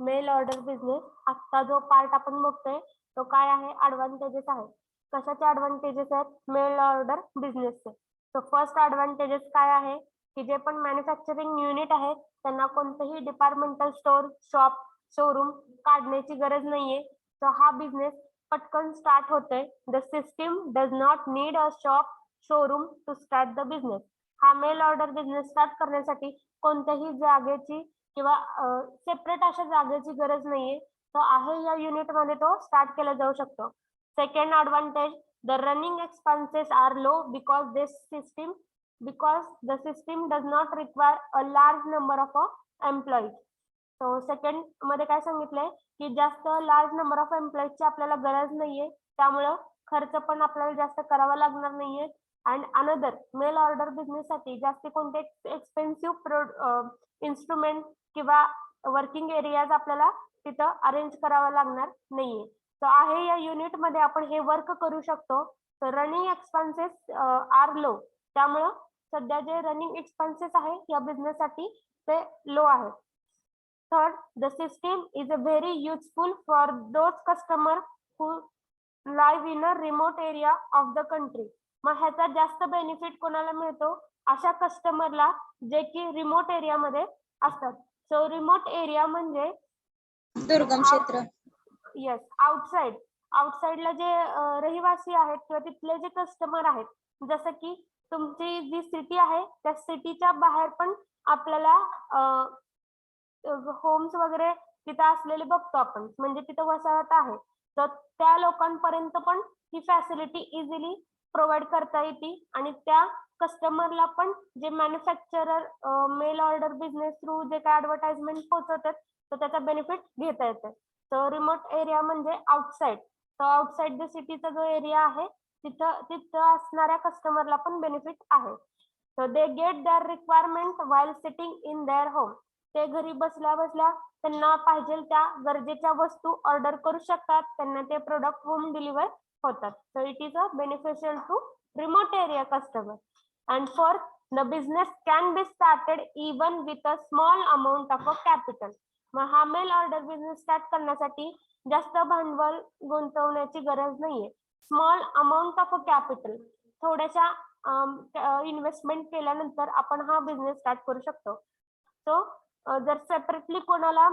mail order business. आता जो पार्ट आपण बघतोय तो काय आहे? ऍडव्हान्टेजेस आहे. कशाचे ऍडव्हान्टेजेस आहेत मेल ऑर्डर बिझनेसचे? सो फर्स्ट ऍडव्हान्टेजेस काय आहे की जे पण मॅन्युफॅक्चरिंग युनिट आहेत त्यांना कोणतेही डिपार्टमेंटल स्टोर, शॉप, शोरूम काढण्याची गरज नाहीये. सो हा बिझनेस पटकन स्टार्ट होतोय. The system does not need a shop, showroom to start the business. हा मेल ऑर्डर बिझनेस स्टार्ट करण्यासाठी कोणत्याही जागेची किंवा सेपरेट अशा जागेची गरज नाहीये. तो आहे या युनिट मध्ये तो स्टार्ट केला जाऊ शकतो. Second advantage, the running expenses are low because the system does not require a large number of employees. So second मध्ये काय सांगितलंय की जास्त लार्ज नंबर ऑफ एम्प्लॉईजची आपल्याला गरज नाहीये, त्यामुळं खर्च पण आपल्याला जास्त करावा लागणार नाहीये. And another, mail order business साठी जास्त कोणते एक्सपेन्सिव्ह इन्स्ट्रुमेंट किंवा वर्किंग एरियाज आपल्याला तिथं अरेंज करावा लागणार नाहीये. तर आहे या युनिट मध्ये आपण हे वर्क करू शकतो. तर रनिंग एक्सपेन्सेस आर लो, त्यामुळं सध्या जे रनिंग एक्सपेन्सेस आहे या बिझनेस साठी ते लो आहे. Third, the system is a very useful for those customer who live in a remote area of the country. मग ह्याचा जास्त बेनिफिट कोणाला मिळतो? अशा कस्टमरला जे की रिमोट एरियामध्ये असतात. सो रिमोट एरिया म्हणजे दुर्गम क्षेत्र. येस, आउटसाइडला जे रहिवासी आहेत किंवा तिथले जे कस्टमर आहेत, जसं की तुमची जी सिटी आहे त्या सिटीच्या बाहेर पण आपल्याला होम्स वगैरे तिथं असलेले बघतो आपण, म्हणजे तिथं वसाहत आहे. तर त्या लोकांपर्यंत पण ही फॅसिलिटी इझिली प्रोव्हाइड करता येते आणि त्या कस्टमरला पण जे manufacturer mail order business through जे काय ऍडव्हर्टाइजमेंट पोहोचवतात तर त्याचा बेनिफिट घेता येते. तर रिमोट एरिया म्हणजे आउटसाइड. तर आउटसाइड द सिटीचा जो एरिया आहे तिथं असणाऱ्या कस्टमरला पण बेनिफिट आहे. तर they get their requirement while sitting in their home. ते घरी बसल्या बसल्या त्यांना पाहिजे त्या गरजेच्या वस्तू ऑर्डर करू शकतात. त्यांना ते प्रोडक्ट होम डिलिव्हर होतात. So it is a beneficial to remote area customer. And fourth, the business can be started even with a small amount of a capital. मग हा मेल ऑर्डर बिझनेस स्टार्ट करण्यासाठी जास्त भांडवल गुंतवण्याची गरज नाहीये. Small amount of a capital, थोड्याशा investment केल्यानंतर आपण हा बिझनेस स्टार्ट करू शकतो. सो जर सेपरेटली कोणाला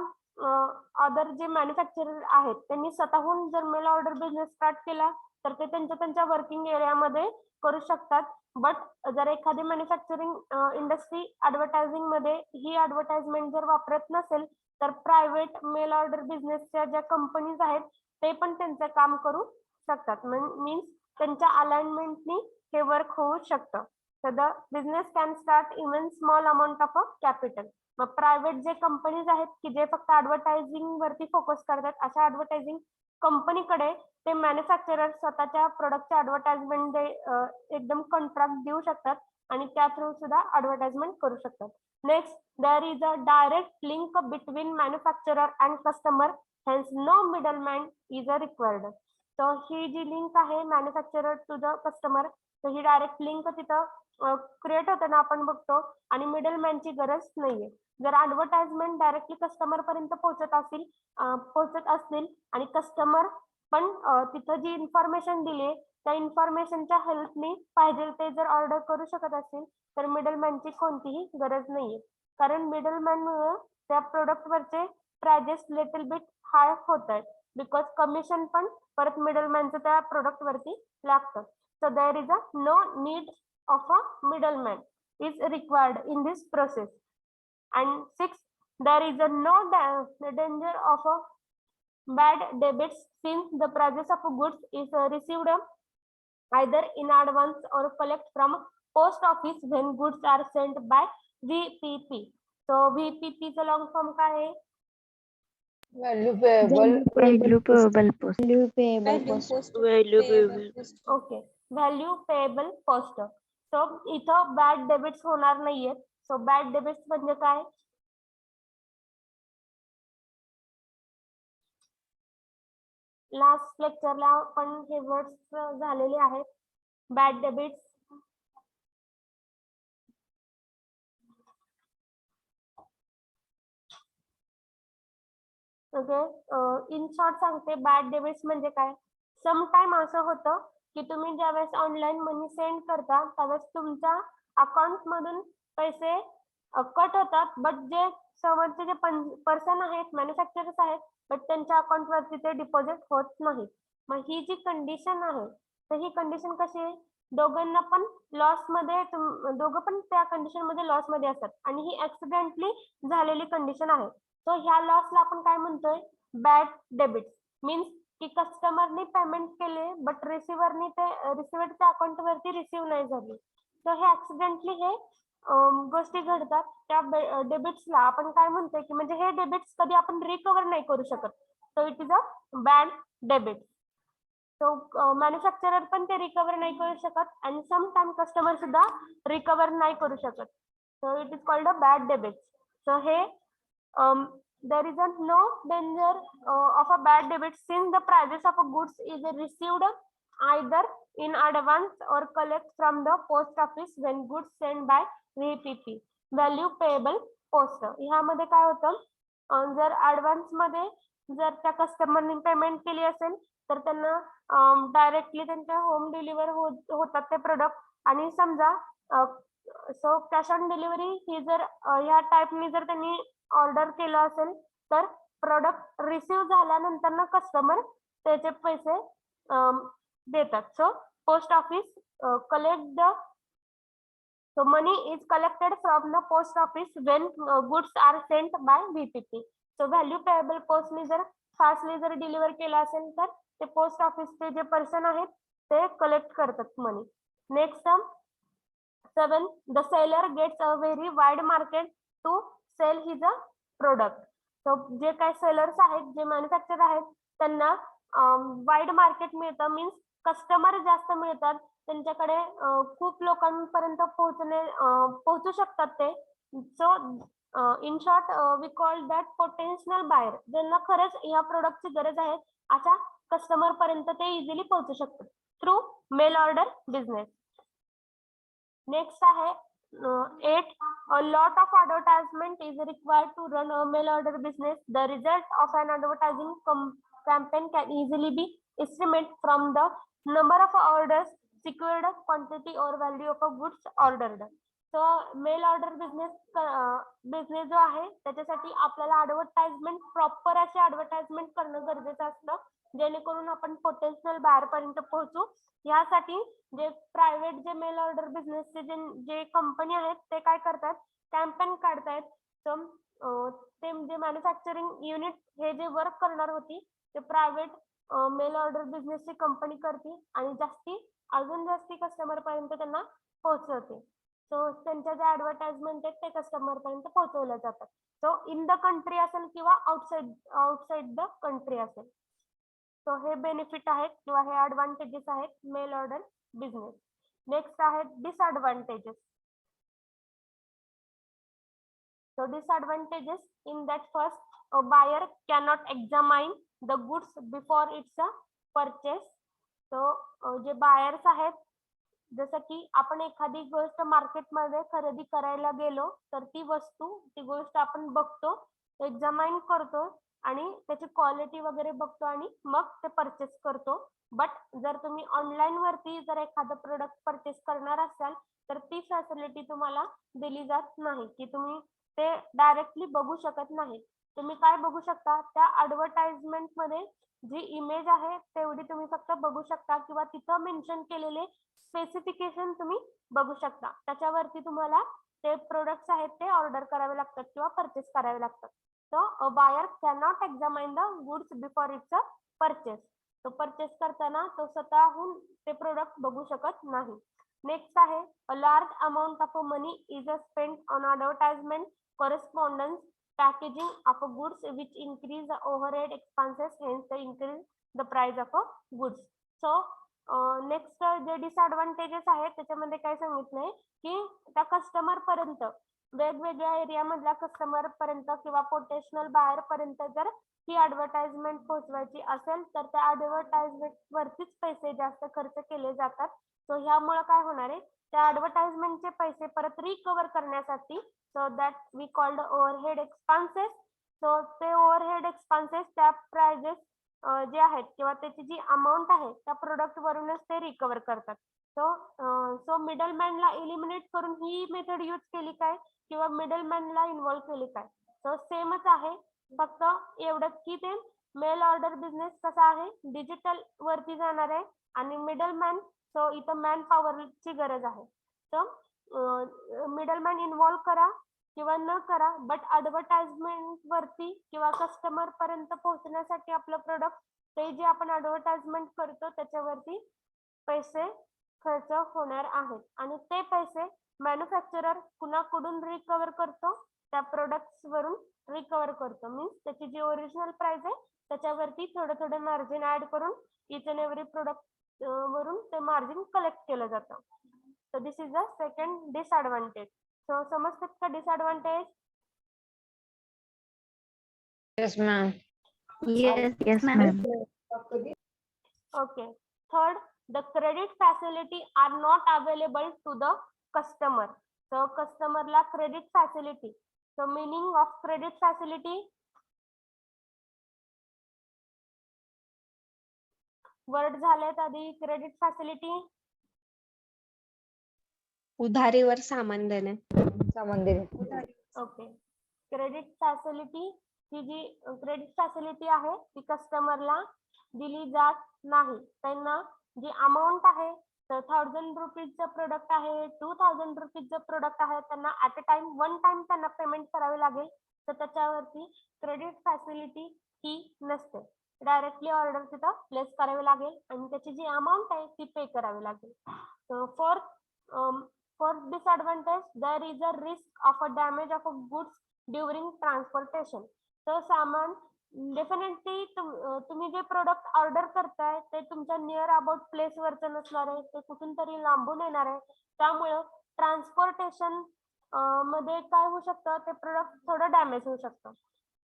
अदर जे मॅन्युफॅक्चरर आहेत त्यांनी स्वतःहून जर मेल ऑर्डर बिझनेस स्टार्ट केला तर ते त्यांच्या वर्किंग एरियामध्ये करू शकतात. बट जर एखादी मॅन्युफॅक्चरिंग इंडस्ट्री ऍडव्हर्टायझिंग मध्ये ही ऍडव्हर्टाइजमेंट जर वापरत नसेल तर प्रायव्हेट मेल ऑर्डर बिझनेसच्या ज्या कंपनीज आहेत ते पण त्यांचं काम करू शकतात. मीन्स त्यांच्या अलाइनमेंटनी हे वर्क होऊ शकतं. तर the business can start even small amount of a capital. मग प्रायव्हेट जे कंपनीज आहेत की जे फक्त ऍडव्हर्टायझिंग वरती फोकस करतात, अशा ऍडव्हर्टायझिंग कंपनीकडे ते मॅन्युफॅक्चरर स्वतःच्या प्रोडक्टचे ऍडव्हर्टाइजमेंट एकदम कॉन्ट्रॅक्ट देऊ शकतात आणि त्या थ्रू सुद्धा ऍडव्हर्टाइजमेंट करू शकतात. Next, there is a direct link between manufacturer and customer, hence no middleman is a required. तर ही जी लिंक आहे मॅन्युफॅक्चरर टू द कस्टमर, तर ही डायरेक्ट लिंक तिथं क्रिएट होताना आपण बघतो आणि मिडलमॅनची गरज नाहीये. जर ऍडव्हर्टाइजमेंट डायरेक्टली कस्टमर पर्यंत पोहोचत असतील आणि कस्टमर पण तिथं जी इन्फॉर्मेशन दिली त्या इन्फॉर्मेशनच्या हेल्पनी पाहिजे ते जर ऑर्डर करू शकत असतील तर मिडलमॅनची कोणतीही गरज नाहीये. कारण मिडलमॅनमुळे त्या प्रोडक्टवरचे प्राइजेस लिटल बिट हाय होत आहेत, बिकॉज कमिशन पण परत मिडलमॅनचं त्या प्रोडक्ट वरती लागतं. So there is a no need of a middleman is required in this process. And 6, there is a no danger of a bad debits since the prices of goods is received either in advance or collect from post office when goods are sent by VPP. So VPP चा long form काय आहे? Valuable. Okay, value payable post. So इथं bad debits होणार नाहीयेत. So bad debits म्हणजे काय? Last लेक्चरला पण हे वर्ड्स झालेले आहेत. Bad debits okay, in short सांगते बॅड डेबिट्स म्हणजे काय. समटाइम असं होतं की तुम्ही ज्यावेळेस ऑनलाईन मनी सेंड करता त्यावेळेस तुमच्या अकाउंट मधून पैसे कट होतात, बट जे समोरचे जे पर्सन आहेत मॅन्युफॅक्चरर्स आहेत बट त्यांच्या अकाउंट वरती ते डिपॉझिट होत नाही. मग ही जी कंडिशन आहे तर ही कंडिशन कशी आहे, दोघांना पण लॉस मध्ये दोघं पण त्या कंडिशन मध्ये लॉस मध्ये असतात आणि ही ऍक्सिडेंटली झालेली कंडिशन आहे. सो ह्या लॉसला आपण काय म्हणतोय, बॅड डेबिट. मीन्स की कस्टमरने पेमेंट केले बट रिसिव्हरनी ते रिसिव्हरच्या अकाउंट वरती रिसीव्ह नाही झाली. सो हे ऍक्सिडेंटली हे गोष्टी घडतात. त्या डेबिट्सला आपण काय म्हणतोय की म्हणजे हे डेबिट्स कधी आपण रिकव्हर नाही करू शकत. So it is a bad debit. So manufacturer पण ते रिकव्हर नाही करू शकत आणि समटाइम कस्टमर सुद्धा रिकव्हर नाही करू शकत. So it is called a bad debit. So हे there is no danger of a bad debit since the prices of goods is received either in advance or collect from the post office when goods sent by VPP, value payable post. ह्यामध्ये काय होतं, जर advance मध्ये जर त्या कस्टमरने payment केली असेल तर त्यांना डायरेक्टली त्यांच्या होम डिलिव्हर होतात ते प्रोडक्ट. आणि समजा सो कॅश ऑन डिलिव्हरी ही जर ह्या टाईपनी जर त्यांनी ऑर्डर केलं असेल तर प्रोडक्ट रिसीव्ह झाल्यानंतर ना कस्टमर त्याचे पैसे देतात. So post office collect the so money is collected from the post office when goods are sent by VPP. so value payable post ने जर फास्टली जर डिलिव्हर केला असेल तर ते पोस्ट ऑफिसचे जे पर्सन आहेत ते कलेक्ट करतात money. Next 7, the seller gets a very wide market to sell his product. so जे काही सेलर्स आहेत जे मॅन्युफॅक्चर आहेत त्यांना वाईड मार्केट मिळतं. मीन्स कस्टमर जास्त मिळतात, त्यांच्याकडे खूप लोकांपर्यंत पोहोचू शकतात ते. So in short we call that potential buyer. ज्यांना खरंच या प्रोडक्टची गरज आहे अशा कस्टमर पर्यंत ते इझिली पोहोचू शकतात through mail order business. Next आहे 8, a lot of advertisement is required to run a mail order business. The result of an advertising campaign can easily be estimated from the number of orders secured, quantity or value of a goods ordered. So mail order business जो आहे त्याच्यासाठी आपल्याला advertisement proper अशी advertisement करणं गरजेचं असतं जेणेकरून आपण पोटेन्शियल बायर पर्यंत पोहोचू. यासाठी जे प्रायव्हेट जे मेल ऑर्डर बिझनेसचे जे कंपनी आहेत ते काय करतात, कॅम्पेन काढतायत. ते जे मॅन्युफॅक्चरिंग युनिट हे जे वर्क करणार होती ते प्रायव्हेट मेल ऑर्डर बिझनेसची कंपनी करते आणि जास्ती अजून जास्ती कस्टमर पर्यंत त्यांना पोहोचवते. सो त्यांच्या ज्या ऍडव्हर्टाइजमेंट आहेत ते कस्टमर पर्यंत पोहोचवल्या जातात. सो इन द कंट्री असेल किंवा आउटसाइड द कंट्री असेल. सो हे बेनिफिट आहेत किंवा हे ऍडव्हान्टेजेस आहेत मेल ऑर्डर बिझनेस. नेक्स्ट आहेत disadvantages. So disadvantages in that first, a buyer cannot examine the goods before it's a purchase. So जे buyers आहेत, जसं की आपण एखादी गोष्ट मार्केटमध्ये खरेदी करायला गेलो तर ती गोष्ट आपण बघतो, एक्झामाइन करतो आणि त्याची क्वालिटी वगैरे बघतो आणि मग ते परचेस करतो. बट जर तुम्ही ऑनलाईन वरती जर एखादं प्रोडक्ट परचेस करणार असाल तर ती फॅसिलिटी तुम्हाला दिली जात नाही की तुम्ही ते डायरेक्टली बघू शकत नाही. तुम्ही काय बघू शकता, त्या ऍडव्हर्टाइजमेंट मध्ये जी इमेज आहे तेवढी तुम्ही फक्त बघू शकता किंवा तिथं मेन्शन केलेले स्पेसिफिकेशन तुम्ही बघू शकता. त्याच्यावरती तुम्हाला ते प्रोडक्ट्स आहेत ते ऑर्डर करावे लागतात किंवा परचेस करावे लागतात. So a buyer cannot examine the goods before its a purchase. तो परचेस करताना तो स्वतःहून ते प्रोडक्ट बघू शकत नाही. नेक्स्ट आहे a large amount of money is spent on advertisement, correspondence, packaging of a goods which increase the overhead expenses, hence they increase the price of a goods. So next जे disadvantages आहेत त्याच्यामध्ये काय सांगितलंय की त्या customer पर्यंत वेगवेगळ्या area मधल्या कस्टमर पर्यंत किंवा पोटेन्शियल बायर पर्यंत जर ही ऍडव्हर्टाइजमेंट पोहोचवायची असेल तर त्या ऍडव्हर्टाइजमेंट वरतीच पैसे जास्त खर्च केले जातात. सो ह्यामुळे काय होणार आहे, त्या ऍडव्हर्टाइजमेंटचे पैसे परत रिकव्हर करण्यासाठी so that we called overhead expenses. So ते overhead expenses त्या प्राइजेस जे आहेत किंवा त्याची जी अमाऊंट आहे त्या प्रोडक्ट वरूनच ते रिकव्हर करतात. सो मिडलमॅनला एलिमिनेट करून ही मेथड यूज केली काय किंवा मिडलमॅनला इन्व्हॉल्व केली काय. सो सेमच आहे, फक्त एवढंच की ते मेल ऑर्डर बिझनेस कसा आहे डिजिटल वरती जाणार आहे आणि मिडलमॅन सो इथं मॅन पॉवरची गरज आहे. सो मिडलमॅन इन्व्हॉल्व करा किंवा न करा बट ऍडव्हर्टाइजमेंट वरती किंवा कस्टमर पर्यंत पोहोचण्यासाठी आपलं प्रोडक्ट ते जे आपण ऍडव्हर्टाइजमेंट करतो त्याच्यावरती पैसे खर्च होणार आहेत आणि ते पैसे मॅन्युफॅक्चरर कुणाकडून रिकव्हर करतो, त्या प्रोडक्ट्स वरून रिकव्हर करतो. मीन्स त्याची जी ओरिजिनल प्राइस आहे त्याच्यावरती थोडं मार्जिन ऍड करून इच अँड एव्हरी प्रोडक्ट वरून ते मार्जिन कलेक्ट केलं जातं. So this is the second disadvantage. So समजतात का disadvantage? Yes, ma'am. Yes, ma'am. Okay. Third, the credit facility are not available to the customer. So customer ला credit facility. So meaning of credit facility, word झालेत आधी. Credit facility उधारीवर सामान देणे. Okay. Credit facility ही जी credit facility आहे ती कस्टमरला दिली जात नाही. त्यांना जी अमाऊंट आहे तर 1000 रुपीजचं प्रोडक्ट आहे, 2000 रुपीजचं प्रोडक्ट आहे, त्यांना at a time one time त्यांना पेमेंट करावी लागेल. तर त्याच्यावरती क्रेडिट फॅसिलिटी ही नसते. डायरेक्टली ऑर्डर तिथं प्लेस करावी लागेल आणि त्याची जी अमाऊंट आहे ती पे करावी लागेल. Fourth disadvantage, there is a risk of a damage of a goods during transportation. तर सामान डेफिनेटली तुम्ही जे प्रोडक्ट ऑर्डर करताय ते तुमच्या नियर अबाउट प्लेस वरचं नसणार आहे, ते कुठून तरी लांबून येणार आहे. त्यामुळं ट्रान्सपोर्टेशन मध्ये काय होऊ शकतं, ते प्रोडक्ट थोडं डॅमेज होऊ शकतं.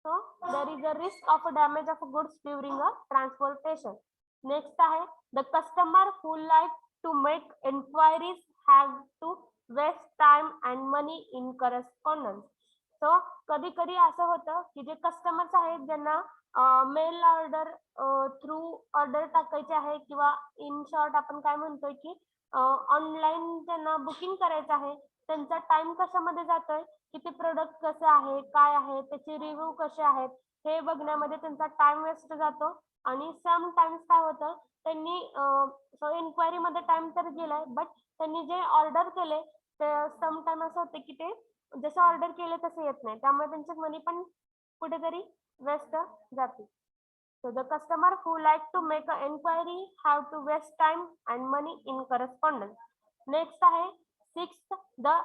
So there is a risk of damage of goods during a transportation. Next आहे the customer who like to make inquiries have to waste time and money in correspondence. So कधी कधी असं होतं की जे कस्टमर्स आहेत ज्यांना मेल ऑर्डर थ्रू ऑर्डर टाकायचे आहे किंवा इन शॉर्ट आपण काय म्हणतोय की ऑनलाईन त्यांना बुकिंग करायचं आहे, त्यांचा टाइम कशामध्ये जातोय की ते प्रोडक्ट कसं आहे, काय आहे, त्याचे रिव्ह्यू कसे आहेत हे बघण्यामध्ये त्यांचा टाइम वेस्ट जातो. आणि सम टाइम्स काय होतं त्यांनी इन्क्वायरी मध्ये टाइम तर गेलाय बट त्यांनी जे ऑर्डर केले ते सम टाइम असं होते की ते जसं ऑर्डर केले तसं येत नाही, त्यामुळे त्यांचे मनी पण कुठेतरी वेस्ट जाते. So the customer who like to make an inquiry have to waste time and money in correspondence. Next आहे sixth, the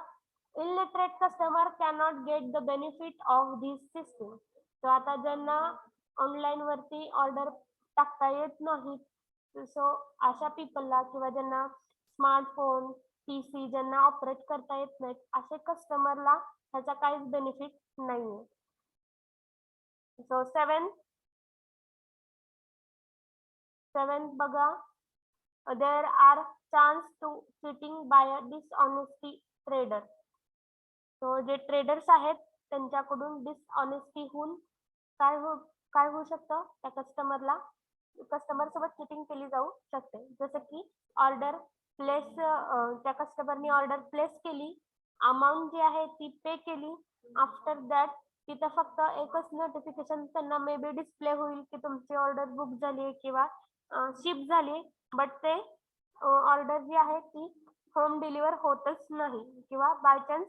illiterate customer cannot get the benefit of this system. So आता ज्यांना online वरती order टाकता येत नाही, so अशा पीपलला किंवा ज्यांना स्मार्टफोन पीसी ज्यांना ऑपरेट करता येत नाहीत असे कस्टमरला ह्याचा काहीच बेनिफिट नाहीये. सो सेवन बघा, there are chance to cheating by a dishonesty trader. So जे ट्रेडर्स आहेत त्यांच्याकडून डिसऑनेस्टी होऊन काय होऊ शकतं, त्या कस्टमर सोबत चिटिंग केली जाऊ शकते. जसं की ऑर्डर प्लेस, त्या कस्टमरनी ऑर्डर प्लेस केली, अमाऊंट जी आहे ती पे केली, आफ्टर दॅट तिथं फक्त एकच नोटिफिकेशन त्यांना मे बी डिस्प्ले होईल की तुमची ऑर्डर बुक झाली किंवा शिप झाली, बट ते ऑर्डर जी आहे ती होम डिलिव्हर होतच नाही किंवा बाय चान्स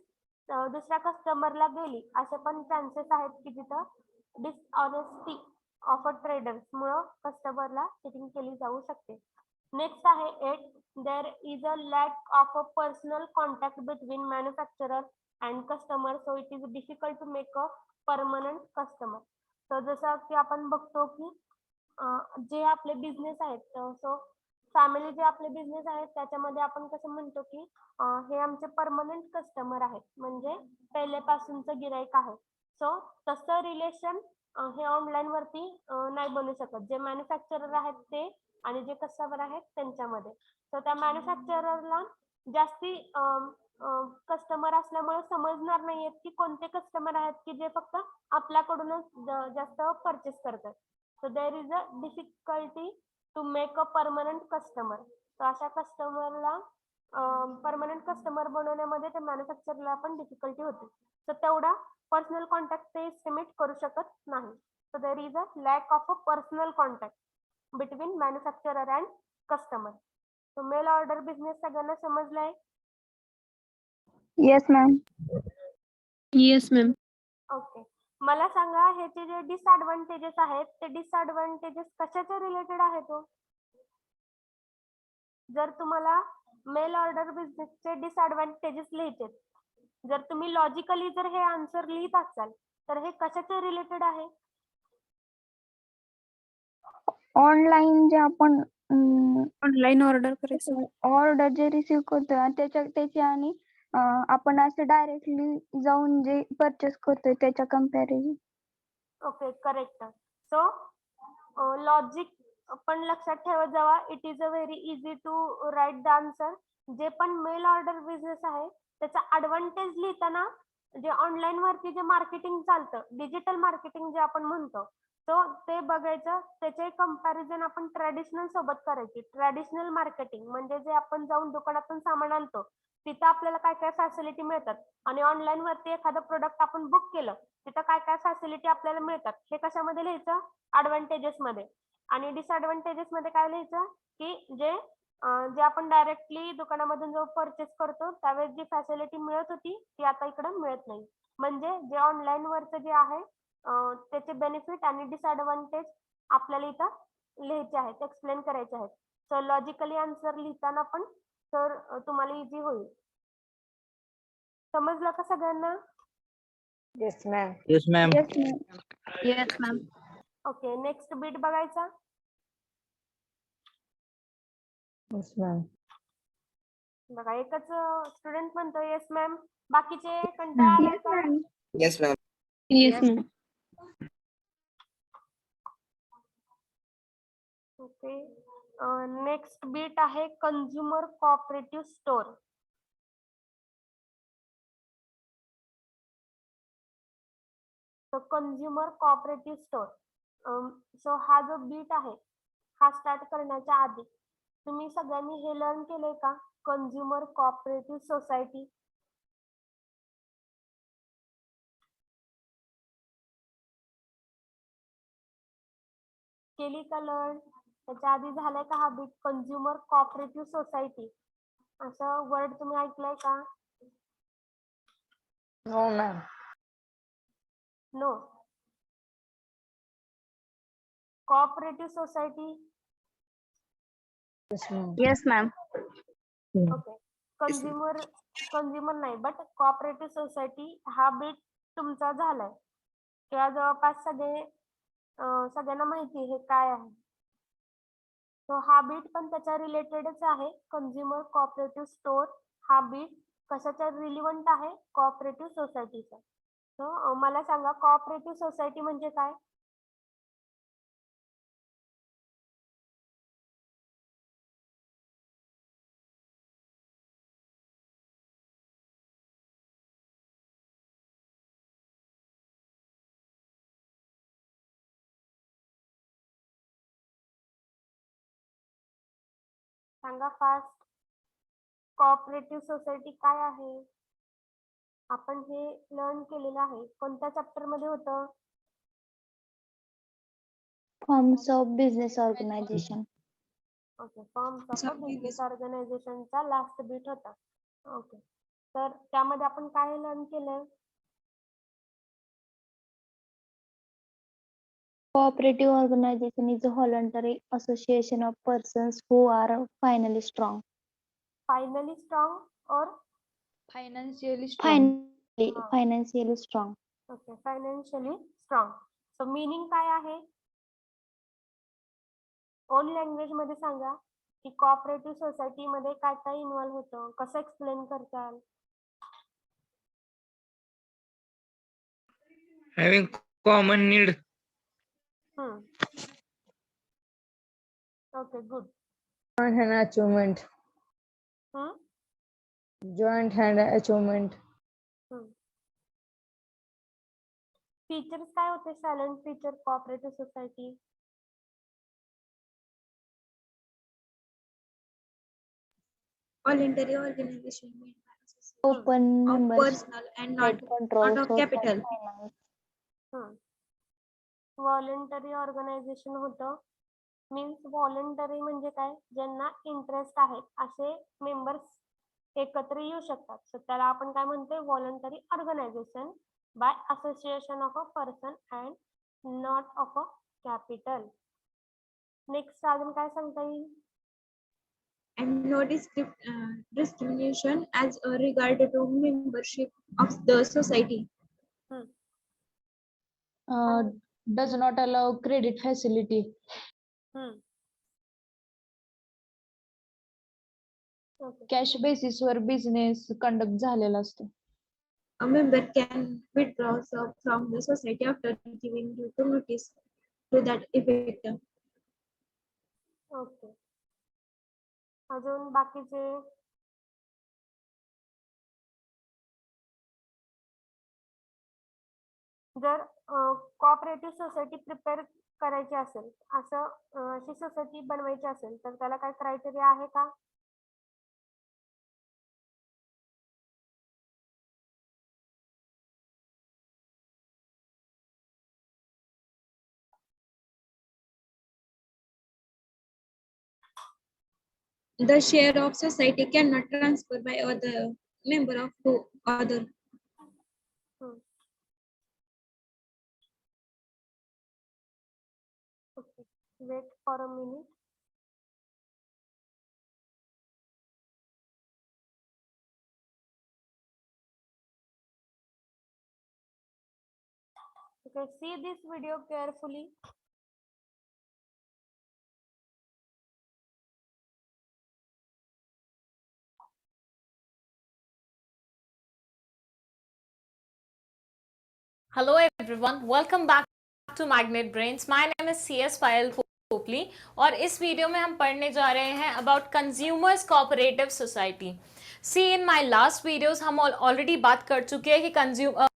दुसऱ्या कस्टमरला गेली, असे पण चान्सेस आहेत की जिथं डिसऑनेस्टी ऑफ अ ट्रेडर्स मुळे कस्टमरला चिटिंग केली जाऊ शकते. नेक्स्ट आहे 8, there is a lack of a personal contact between manufacturer and customer, so it is difficult to make a permanent customer. तर जसं की आपण बघतो की जे आपले बिझनेस आहेत, सो फॅमिली जे आपले बिझनेस आहेत त्याच्यामध्ये आपण कसं म्हणतो की हे आमचे परमनंट कस्टमर आहेत, म्हणजे पहिलेपासूनचं गिराईक आहे. सो तसं रिलेशन हे ऑनलाईन वरती नाही बनू शकत. जे मॅन्युफॅक्चरर आहेत ते आणि जे कस्टमर आहेत त्यांच्यामध्ये. सो त्या मॅन्युफॅक्चररला जास्ती कस्टमर असल्यामुळे समजणार नाहीयेत की कोणते कस्टमर आहेत की जे फक्त आपल्याकडूनच जास्त परचेस करतात. So there is a difficulty to make a permanent customer. तर अशा कस्टमरला परमनंट कस्टमर बनवण्यामध्ये त्या मॅन्युफॅक्चरला पण डिफिकल्टी होते. तर तेवढा पर्सनल कॉन्टॅक्ट ते एस्टिमेट करू शकत नाही. So there is a lack of a personal contact between manufacturer and customer. So mail order business सगळ्यांना समजलाय? Yes, ma'am. Yes, ma'am. Okay, मला सांगा ह्याचे जे डिसएडव्हान्टेजेस आहेत ते डिसएडव्हान्टेजेस कशाच्या रिलेटेड आहेत हो? जर तुम्हाला मेल ऑर्डर बिझनेसचे डिसएडव्हान्टेजेस लिहायचे, जर तुम्ही लॉजिकली जर हे आन्सर लिहित असाल तर हे कशाच्या रिलेटेड आहे? ऑनलाईन जे आपण ऑनलाईन ऑर्डर करायचं. ऑर्डर जे रिसीव करतोय आणि त्याची आणि आपण असं डायरेक्टली जाऊन जे परचेस करतोय त्याच्या comparison. Okay, correct. So logic पण लक्षात ठेवत जावा. It is a very easy to write the answer. जे पण मेल ऑर्डर बिझनेस आहे त्याचा ऍडव्हान्टेज लिहिताना जे ऑनलाईन वरती जे मार्केटिंग चालतं, डिजिटल मार्केटिंग जे आपण म्हणतो, तो ते बघायचं. त्याचे कंपॅरिझन आपण ट्रॅडिशनल सोबत करायची. ट्रॅडिशनल मार्केटिंग म्हणजे जे आपण जाऊन दुकानातून सामान आणतो तिथं आपल्याला काय काय फॅसिलिटी मिळतात आणि ऑनलाईन वरती एखादं प्रोडक्ट आपण बुक केलं तिथं काय काय फॅसिलिटी आपल्याला मिळतात हे कशामध्ये लिहायचं? ऍडव्हान्टेजेस मध्ये. आणि डिसएडव्हान्टेजेस मध्ये काय लिहायचं की जे आपण डायरेक्टली दुकानामधून जो परचेस करतो त्यावेळेस जी फॅसिलिटी मिळत होती ती आता इकडं मिळत नाही. म्हणजे जे ऑनलाईन वरचं जे आहे त्याचे बेनिफिट आणि डिसएडव्हान्टेज आपल्याला इथं लिहायचे आहेत, एक्सप्लेन करायचे आहेत. सो लॉजिकली आन्सर लिहिताना पण तर तुम्हाला इझी होईल. समजलं का सगळ्यांना? Yes, ma'am. Yes, ma'am. Yes, ma'am. Yes, ma'am. Okay, next bit बघायचा. Yes, ma'am. बघा एकच स्टुडंट म्हणतो येस मॅम, बाकीचे कंटाळा आलाय Yes, का? ma'am. Yes, ma'am. Yes, ma'am. Okay, next beat आहे consumer cooperative store. Consumer cooperative store. So हा जो बीट आहे हा स्टार्ट करण्याच्या आधी तुम्ही सगळ्यांनी हे लर्न केलंय का? Consumer cooperative society. केली का लर्न? त्याच्या आधी झालाय का हा बीट? कंझ्युमर कोऑपरेटिव्ह सोसायटी असं वर्ड तुम्ही ऐकलंय का? No, ma'am. No. Cooperative society. Yes ma'am. Okay. Consumer नाही बट कोऑपरेटिव्ह सोसायटी हा बीट तुमचा झालाय किंवा जवळपास सगळ्यांना माहिती हे काय आहे. तो हा बीट पण त्याच्या रिलेटेडच आहे. कंझ्युमर कोऑपरेटिव्ह स्टोर हा बीट कशाच्या रिलिव्हंट आहे? कोऑपरेटिव्ह सोसायटीचा. सो मला सांगा कोऑपरेटिव्ह सोसायटी म्हणजे काय? सांगा फास्ट. कोऑपरेटिव्ह सोसायटी काय आहे? आपण हे लर्न केलेलं आहे. कोणत्या चॅप्टर मध्ये होतं? Forms of business organisation. Okay. Forms of business ऑर्गनायझेशनचा लास्ट बीट होता. ओके. तर त्यामध्ये आपण काय लर्न केलंय? Cooperative organization is a voluntary association of persons who are finally strong. Finally strong और Financially Financially strong. Okay. Financially strong. So meaning काय आहे? ओन लँग्वेज मध्ये सांगा की कोऑपरेटिव्ह सोसायटी मध्ये काय काय इन्व्हॉल्व होतं, कसं एक्सप्लेन करताल? Having common need. Okay. Good. Joint hand achievement. Joint hand achievement. Features काय होते? Silent feature cooperative society. Voluntary organization made by association Open of membership. personal and not Control of capital. finance. Voluntary organisation होतं. Means voluntary म्हणजे काय? ज्यांना interest आहे असे members एकत्र येऊ शकतात. सो त्याला आपण काय म्हणतोय? Voluntary organisation by association of a person and not of a capital. Next अजून काय सांगता येईल? And no discrimination as regard to membership of the society. Does not allow credit facility. Okay. Cash basis वर business conduct झालेला असतो. A member can withdraw from the society after giving due notice to that effect. Okay. अजून बाकीचे जर cooperative society prepare करायची असेल, अशी society बनवायची असेल तर त्याला काय क्रायटेरिया आहे का? The share of society cannot transfer by other member of to other. Okay. Wait for a minute. Okay, see this video carefully. Hello everyone, welcome back to Magnet Brains. My name is CS Payal Popli और इस video में हम पढ़ने जा रहे हैं about Consumers Cooperative Society. See in my last videos Hum already बात कर चुके हैं कि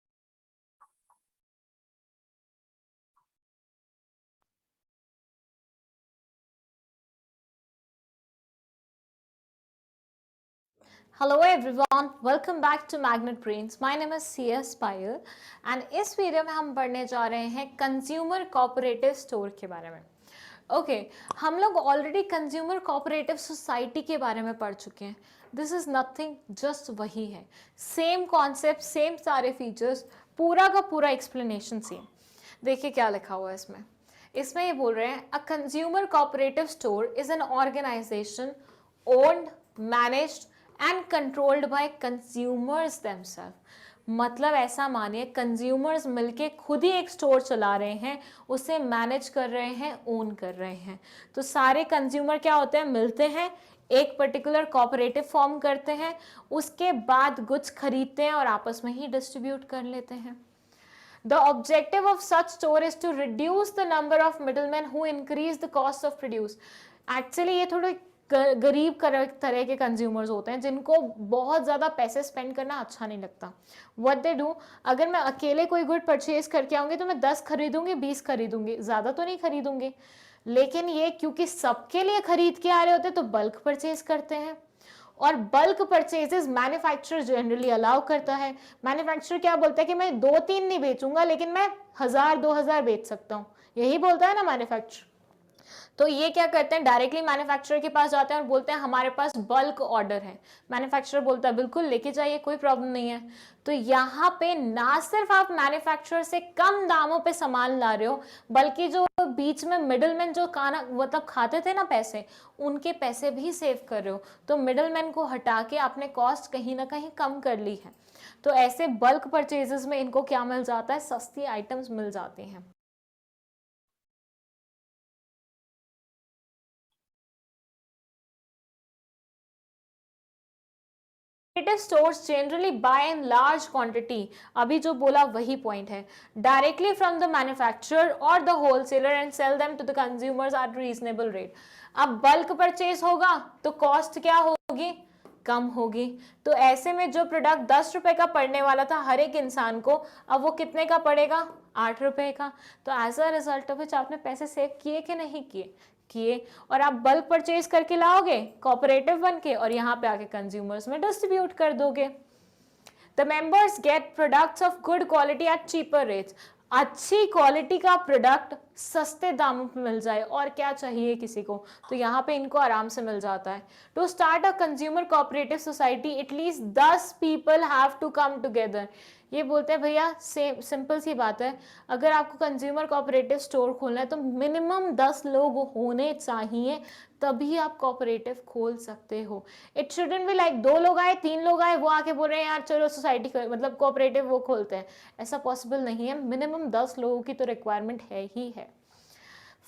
Hello everyone, welcome back to Magnet Brains. My name is CS Payal and is video में हम पढ़ने जा रहे हैं कंज्यूमर कोऑपरेटिव स्टोर के बारे में. ओके, हम लोग ऑलरेडी कंज्यूमर कोऑपरेटिव सोसाइटी के बारे में पढ़ चुके हैं. दिस इज नथिंग, जस्ट वही है. सेम कॉन्सेप्ट, सेम सारे फीचर्स, पूरा का पूरा एक्सप्लेनेशन सेम. देखिए क्या लिखा हुआ है इसमें. इसमें ये बोल रहे हैं a consumer cooperative store is an organisation owned, managed and controlled by consumers themself. मतलब ऐसा मानिए कंज्यूमर्स मिलके खुद ही एक स्टोर चला रहे हैं, उसे मैनेज कर रहे हैं, ओन कर रहे हैं। तो सारे कंज्यूमर क्या होते हैं, मिलते हैं, एक पर्टिकुलर कोऑपरेटिव फॉर्म करते हैं, उसके बाद गुड्स खरीदते हैं और आपस में ही डिस्ट्रीब्यूट कर लेते हैं। The objective of such store is to reduce the number of middlemen who increase the cost of produce. Actually ये थोड़े गरीब तरह के कंज्यूमर्स होते हैं जिनको बहुत ज़्यादा पैसे स्पेंड करना अच्छा नहीं लगता। What they do, अगर मैं अकेले कोई गुड परचेज करके आऊँगी तो मैं 10 खरीदूंगी, 20 खरीदूंगी, ज़्यादा तो नहीं खरीदूंगी। लेकिन ये क्योंकि सबके लिए खरीद के आ रहे होते हैं तो बल्क परचेज करते हैं, और bulk purchases manufacturer generally allow करता है। मैन्युफैक्चरर क्या बोलता है कि मैं 2-3 नहीं बेचूंगा लेकिन मैं 1000-2000 बेच सकता हूँ, यही बोलता है ना मैन्युफैक्चरर। तो ये क्या करते हैं, डायरेक्टली मैन्युफैक्चरर के पास जाते हैं और बोलते हैं हमारे पास बल्क ऑर्डर है। मैन्युफैक्चरर बोलता है बिल्कुल लेके जाइए, कोई प्रॉब्लम नहीं है। तो यहाँ पे ना सिर्फ आप मैन्युफैक्चरर से कम दामों पे सामान ला रहे हो, बल्कि जो बीच में मिडलमैन जो खाना मतलब खाते थे ना पैसे, उनके पैसे भी सेव कर रहे हो। तो मिडलमैन को हटा के आपने कॉस्ट कहीं ना कहीं कम कर ली है। तो ऐसे बल्क परचेजेस में इनको क्या मिल जाता है, सस्ती आइटम्स मिल जाती हैं। Stores generally buy in large quantity, अभी जो बोला वही पॉइंट है, डायरेक्टली फ्रॉम द मैन्युफैक्चरर और the wholesaler and sell them to the consumers at reasonable rate. अब बल्क परचेज होगा तो कॉस्ट क्या होगी, कम होगी। तो ऐसे में जो प्रोडक्ट 10 रुपए का पड़ने वाला था हर एक इंसान को, अब वो कितने का पड़ेगा, 8 रुपए का। तो as a result of which आपने पैसे सेव किए कि नहीं किए, और आप बल्क परचेज करके लाओगे कोऑपरेटिव बन के और यहाँ पे आके कंज्यूमर्स में डिस्ट्रीब्यूट कर दोगे। The members get products of good quality eight cheaper rates. अच्छी क्वालिटी का प्रोडक्ट सस्ते दामों पे मिल जाए और क्या चाहिए किसी को, तो यहाँ पे इनको आराम से मिल जाता है। To start a consumer cooperative society at least 10 people have to come together. ये बोलते हैं भैया सिंपल सी बात है, अगर आपको कंज्यूमर कोऑपरेटिव स्टोर खोलना है तो मिनिमम 10 लोग होने चाहिए, तभी आप कोऑपरेटिव खोल सकते हो। इट शुडंट बी लाइक 2 लोग आए 3 लोग आए वो आके बोल रहे हैं यार चलो सोसाइटी मतलब कोऑपरेटिव वो खोलते हैं, ऐसा पॉसिबल नहीं है। मिनिमम 10 लोगों की तो रिक्वायरमेंट है ही है।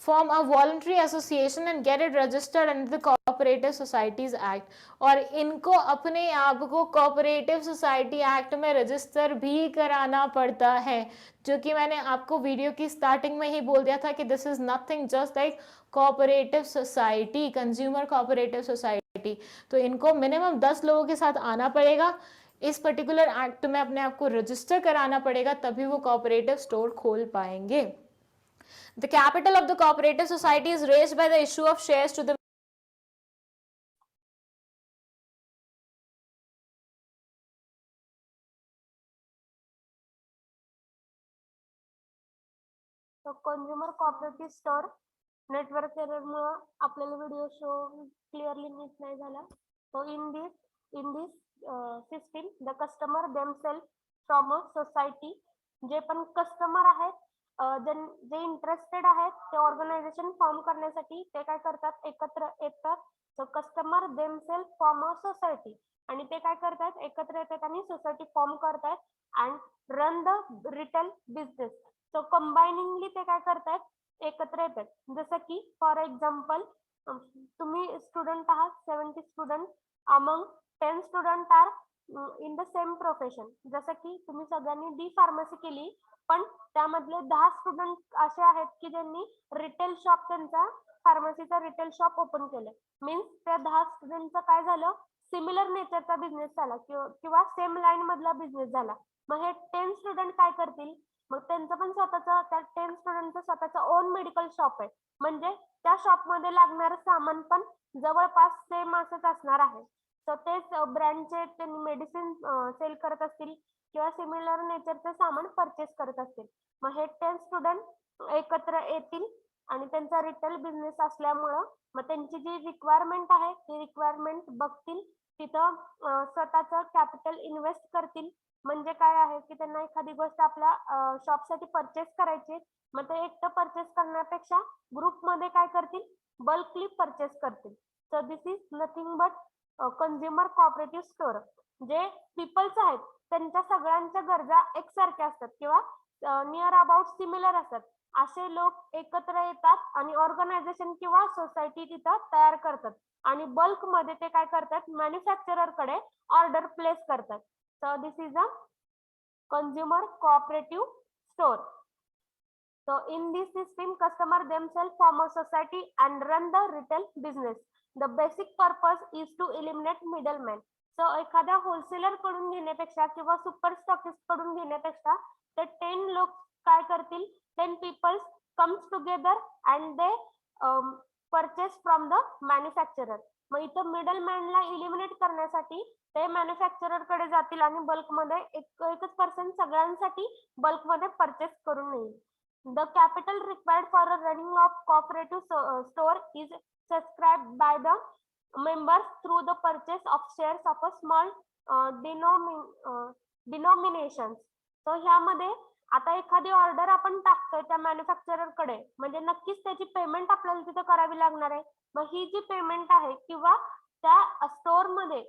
Form a voluntary association and get it registered under the Cooperative Societies Act। और इनको अपने आप को कोऑपरेटिव सोसाइटी एक्ट में रजिस्टर भी कराना पड़ता है, जो कि मैंने आपको वीडियो की स्टार्टिंग में ही बोल दिया था कि this is nothing just like cooperative society, consumer cooperative society. तो इनको मिनिमम 10 लोगों के साथ आना पड़ेगा, इस पर्टिकुलर एक्ट में अपने आप को रजिस्टर कराना पड़ेगा, तभी वो कोऑपरेटिव स्टोर खोल पाएंगे। The capital of the cooperative society is raised by the issue of shares to the consumer cooperative store network एररमुळे आपल्याला व्हिडिओ शो क्लिअरली नीट नाही झाला. So in this system the customer themselves from a society, जे पण customer आहेत जे interested आहेत ते ऑर्गनायझेशन फॉर्म करण्यासाठी ते काय करतात, एकत्र येतात. So customer themselves form a society, आणि ते काय करतात, एकत्र येतात आणि सोसायटी फॉर्म करतात and run the retail business. So combiningly ते काय करतात, एकत्र येतात. जसं की फॉर एक्झाम्पल तुम्ही स्टुडंट आहात, 70 student among 10 student are in the same profession. जसं की तुम्ही सगळ्यांनी डी फार्मसी केली, पण त्यामधले 10 स्टुडंट असे आहेत की ज्यांनी रिटेल शॉप, त्यांचा फार्मसीचा रिटेल शॉप ओपन केलं. मीन्स त्या 10 स्टुडंटचं काय झालं, सिमिलर नेचरचा बिझनेस झाला किंवा सेम लाईन मधला बिझनेस झाला. मग हे 10 स्टुडंट काय करतील, मग त्यांचं पण स्वतःचं, त्या 10 स्टुडंटचं स्वतःचं ओन मेडिकल शॉप आहे, म्हणजे त्या शॉपमध्ये लागणारं सामान पण जवळपास सेम असंच असणार आहे. तर तेच ब्रँडचे त्यांनी मेडिसिन सेल करत असतील किंवा सिमिलर नेचरचे सामान परचेस करत असतील. मग हे 10 स्टुडंट एकत्र येतील आणि त्यांचा रिटेल बिझनेस असल्यामुळं मग त्यांची जी रिक्वायरमेंट आहे ती रिक्वायरमेंट बघतील, तिथं स्वतःचं कॅपिटल इन्व्हेस्ट करतील म्हणजे काय आहे की त्यांना एखादी गोष्ट आपल्या शॉपसाठी परचेस करायची, मग ते एकटं परचेस करण्यापेक्षा ग्रुपमध्ये काय करतील, बल्कली परचेस करतील. So this is nothing but consumer cooperative store. जे पीपल्स आहेत त्यांच्या सगळ्यांच्या गरजा एकसारख्या असतात किंवा नियर अबाउट सिमिलर असतात. असे लोक एकत्र येतात आणि ऑर्गनायझेशन किंवा सोसायटी तिथं तयार करतात आणि बल्क मध्ये ते काय करतात, मॅन्युफॅक्चरर कडे ऑर्डर प्लेस करतात. So this is a consumer cooperative store. So in this system, customer themselves form a society and run the retail business. The basic purpose is to eliminate middlemen. So एखाद्या wholesaler कडून घेण्यापेक्षा किंवा super stockist कडून घेण्यापेक्षा ते 10 लोक काय करतील, 10 peoples comes together and they purchase from the manufacturer. मग इथं मिडलमॅनला इलिमिनेट करण्यासाठी ते मॅन्युफॅक्चरर कडे जातील आणि बल्कमध्ये एकच पर्सन सगळ्यांसाठी बल्कमध्ये परचेस करून येईल. The capital required for a running of cooperative store is subscribed by the members through the purchase of shares of a small denominations. So ह्यामध्ये आता एखादी ऑर्डर आपण टाकतोय त्या मॅन्युफॅक्चरर कडे, म्हणजे नक्कीच त्याची पेमेंट आपल्याला तिथे करावी लागणार आहे. मग ही जी पेमेंट आहे किंवा त्या स्टोअर मध्ये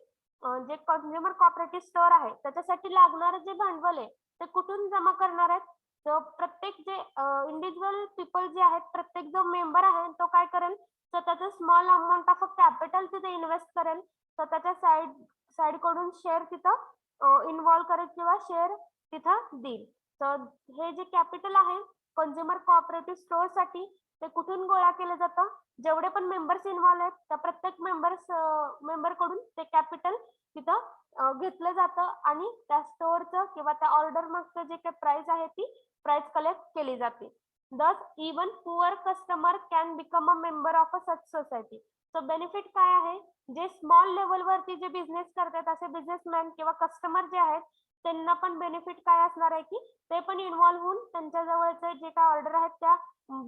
जे कंझ्युमर कोऑपरेटिव्ह स्टोअर आहे त्याच्यासाठी लागणारं जे भांडवल आहे ते कुठून जमा करणार आहेत, तर प्रत्येक जे इंडिव्हिज्युअल पीपल जे आहेत, प्रत्येक जो मेंबर आहे तो काय करेल, स्वतःचं स्मॉल अमाऊंट ऑफ कॅपिटल तिथे इन्व्हेस्ट करेल, स्वतःच्या साइड कडून शेअर तिथं इन्व्हॉल्व करेल किंवा शेअर तिथं देईल. तर हे जे कॅपिटल आहे कंझ्युमर कोऑपरेटिव्ह स्टोअर साठी ते कुठून गोळा केलं जातं, जेवढे पण मेंबर्स इन्व्हॉल्व आहेत त्या प्रत्येक मेंबर कडून ते कॅपिटल तिथं घेतलं जातं आणि त्या स्टोअरचं किंवा त्या ऑर्डर मागचं जे काही प्राइस आहे ती प्राइस कलेक्ट केली जाते. Thus even poor customer can become a member of a such society. So benefit काय आहे, जे स्मॉल लेवल वरती जे बिझनेस करतात असे बिझनेसमॅन किंवा कस्टमर जे आहेत त्यांना पण बेनिफिट काय असणार आहे की ते पण इन्व्हॉल्व होऊन त्यांच्या जवळचे जे काय ऑर्डर आहेत त्या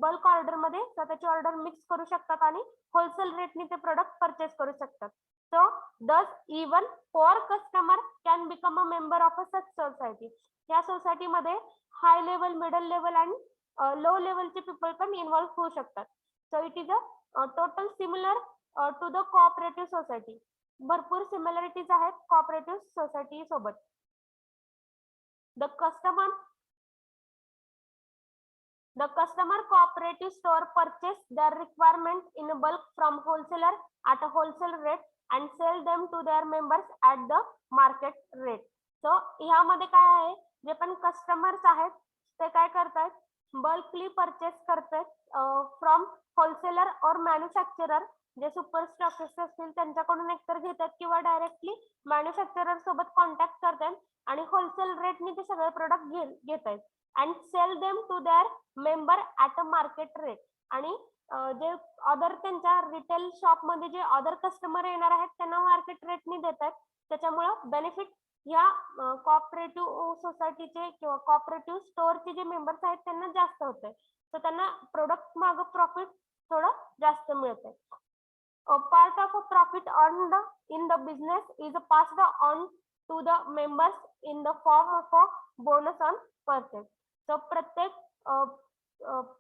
बल्क ऑर्डर मध्ये स्वतःची ऑर्डर मिक्स करू शकतात आणि होलसेल रेटने ते प्रोडक्ट परचेस करू शकतात. So thus even poor customer can become a member of a such society. या सोसायटी मध्ये हाय लेवल, मिडल लेवल आणि लो लेवलचे पीपल पण इन्व्हॉल्व होऊ शकतात. So it is a total similar to the cooperative society. भरपूर similarities आहेत cooperative society सोबत. The customer cooperative store purchase their requirement in bulk from wholesaler at a wholesale rate and sell them to their members at the market rate. So ह्यामध्ये काय आहे, जे पण customers आहेत ते काय करतात, बल्कली परचेस करतात फ्रॉम होलसेलर और मॅन्युफॅक्चरर. जे सुपर स्टॉकिस्ट असतील त्यांच्याकडून एकतर घेतात किंवा डायरेक्टली मॅन्युफॅक्चरर सोबत कॉन्टॅक्ट करतात आणि होलसेल रेटने ते सगळे प्रोडक्ट घेत आहेत and sell them to their member at a market rate. आणि जे अदर त्यांच्या रिटेल शॉप मध्ये जे अदर कस्टमर येणार आहेत त्यांना मार्केट रेटने देतात. त्याच्यामुळं बेनिफिट ह्या कोऑपरेटिव्ह सोसायटीचे किंवा कोऑपरेटिव्ह स्टोअरचे जे मेंबर्स आहेत त्यांना जास्त होते. तर त्यांना प्रोडक्ट मागं प्रॉफिट थोडं जास्त मिळते. A part of a profit earned in the business is passed on to the members in the form of a bonus on purchase. So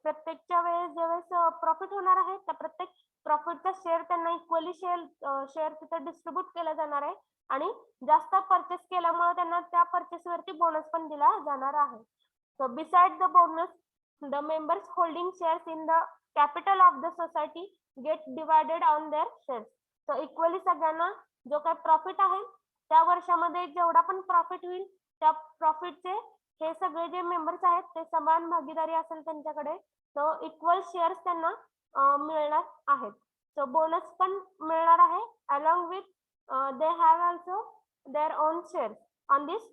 प्रत्येकच्या वेळेस ज्यावेळेस प्रॉफिट होणार आहे त्या प्रत्येक प्रॉफिटचा शेअर त्यांना इक्वली शेअर तिथे डिस्ट्रीब्यूट केला जाणार आहे आणि जास्त परचेस केल्यामुळे त्यांना त्या परचेस वरती बोनस पण दिला जाणार आहे. So beside the bonus, the members holding shares in the capital of the society get divided on their shares. So equally सगळ्यांना जो काही प्रॉफिट आहे त्या वर्षामध्ये जेवढा पण प्रॉफिट होईल त्या प्रॉफिटचे हे सगळे जे मेंबर्स आहेत ते समान भागीदारी असेल त्यांच्याकडे. सो इक्वल शेअर्स त्यांना मिळणार आहेत. सो बोनस पण मिळणार आहे along with they have also their own shares on this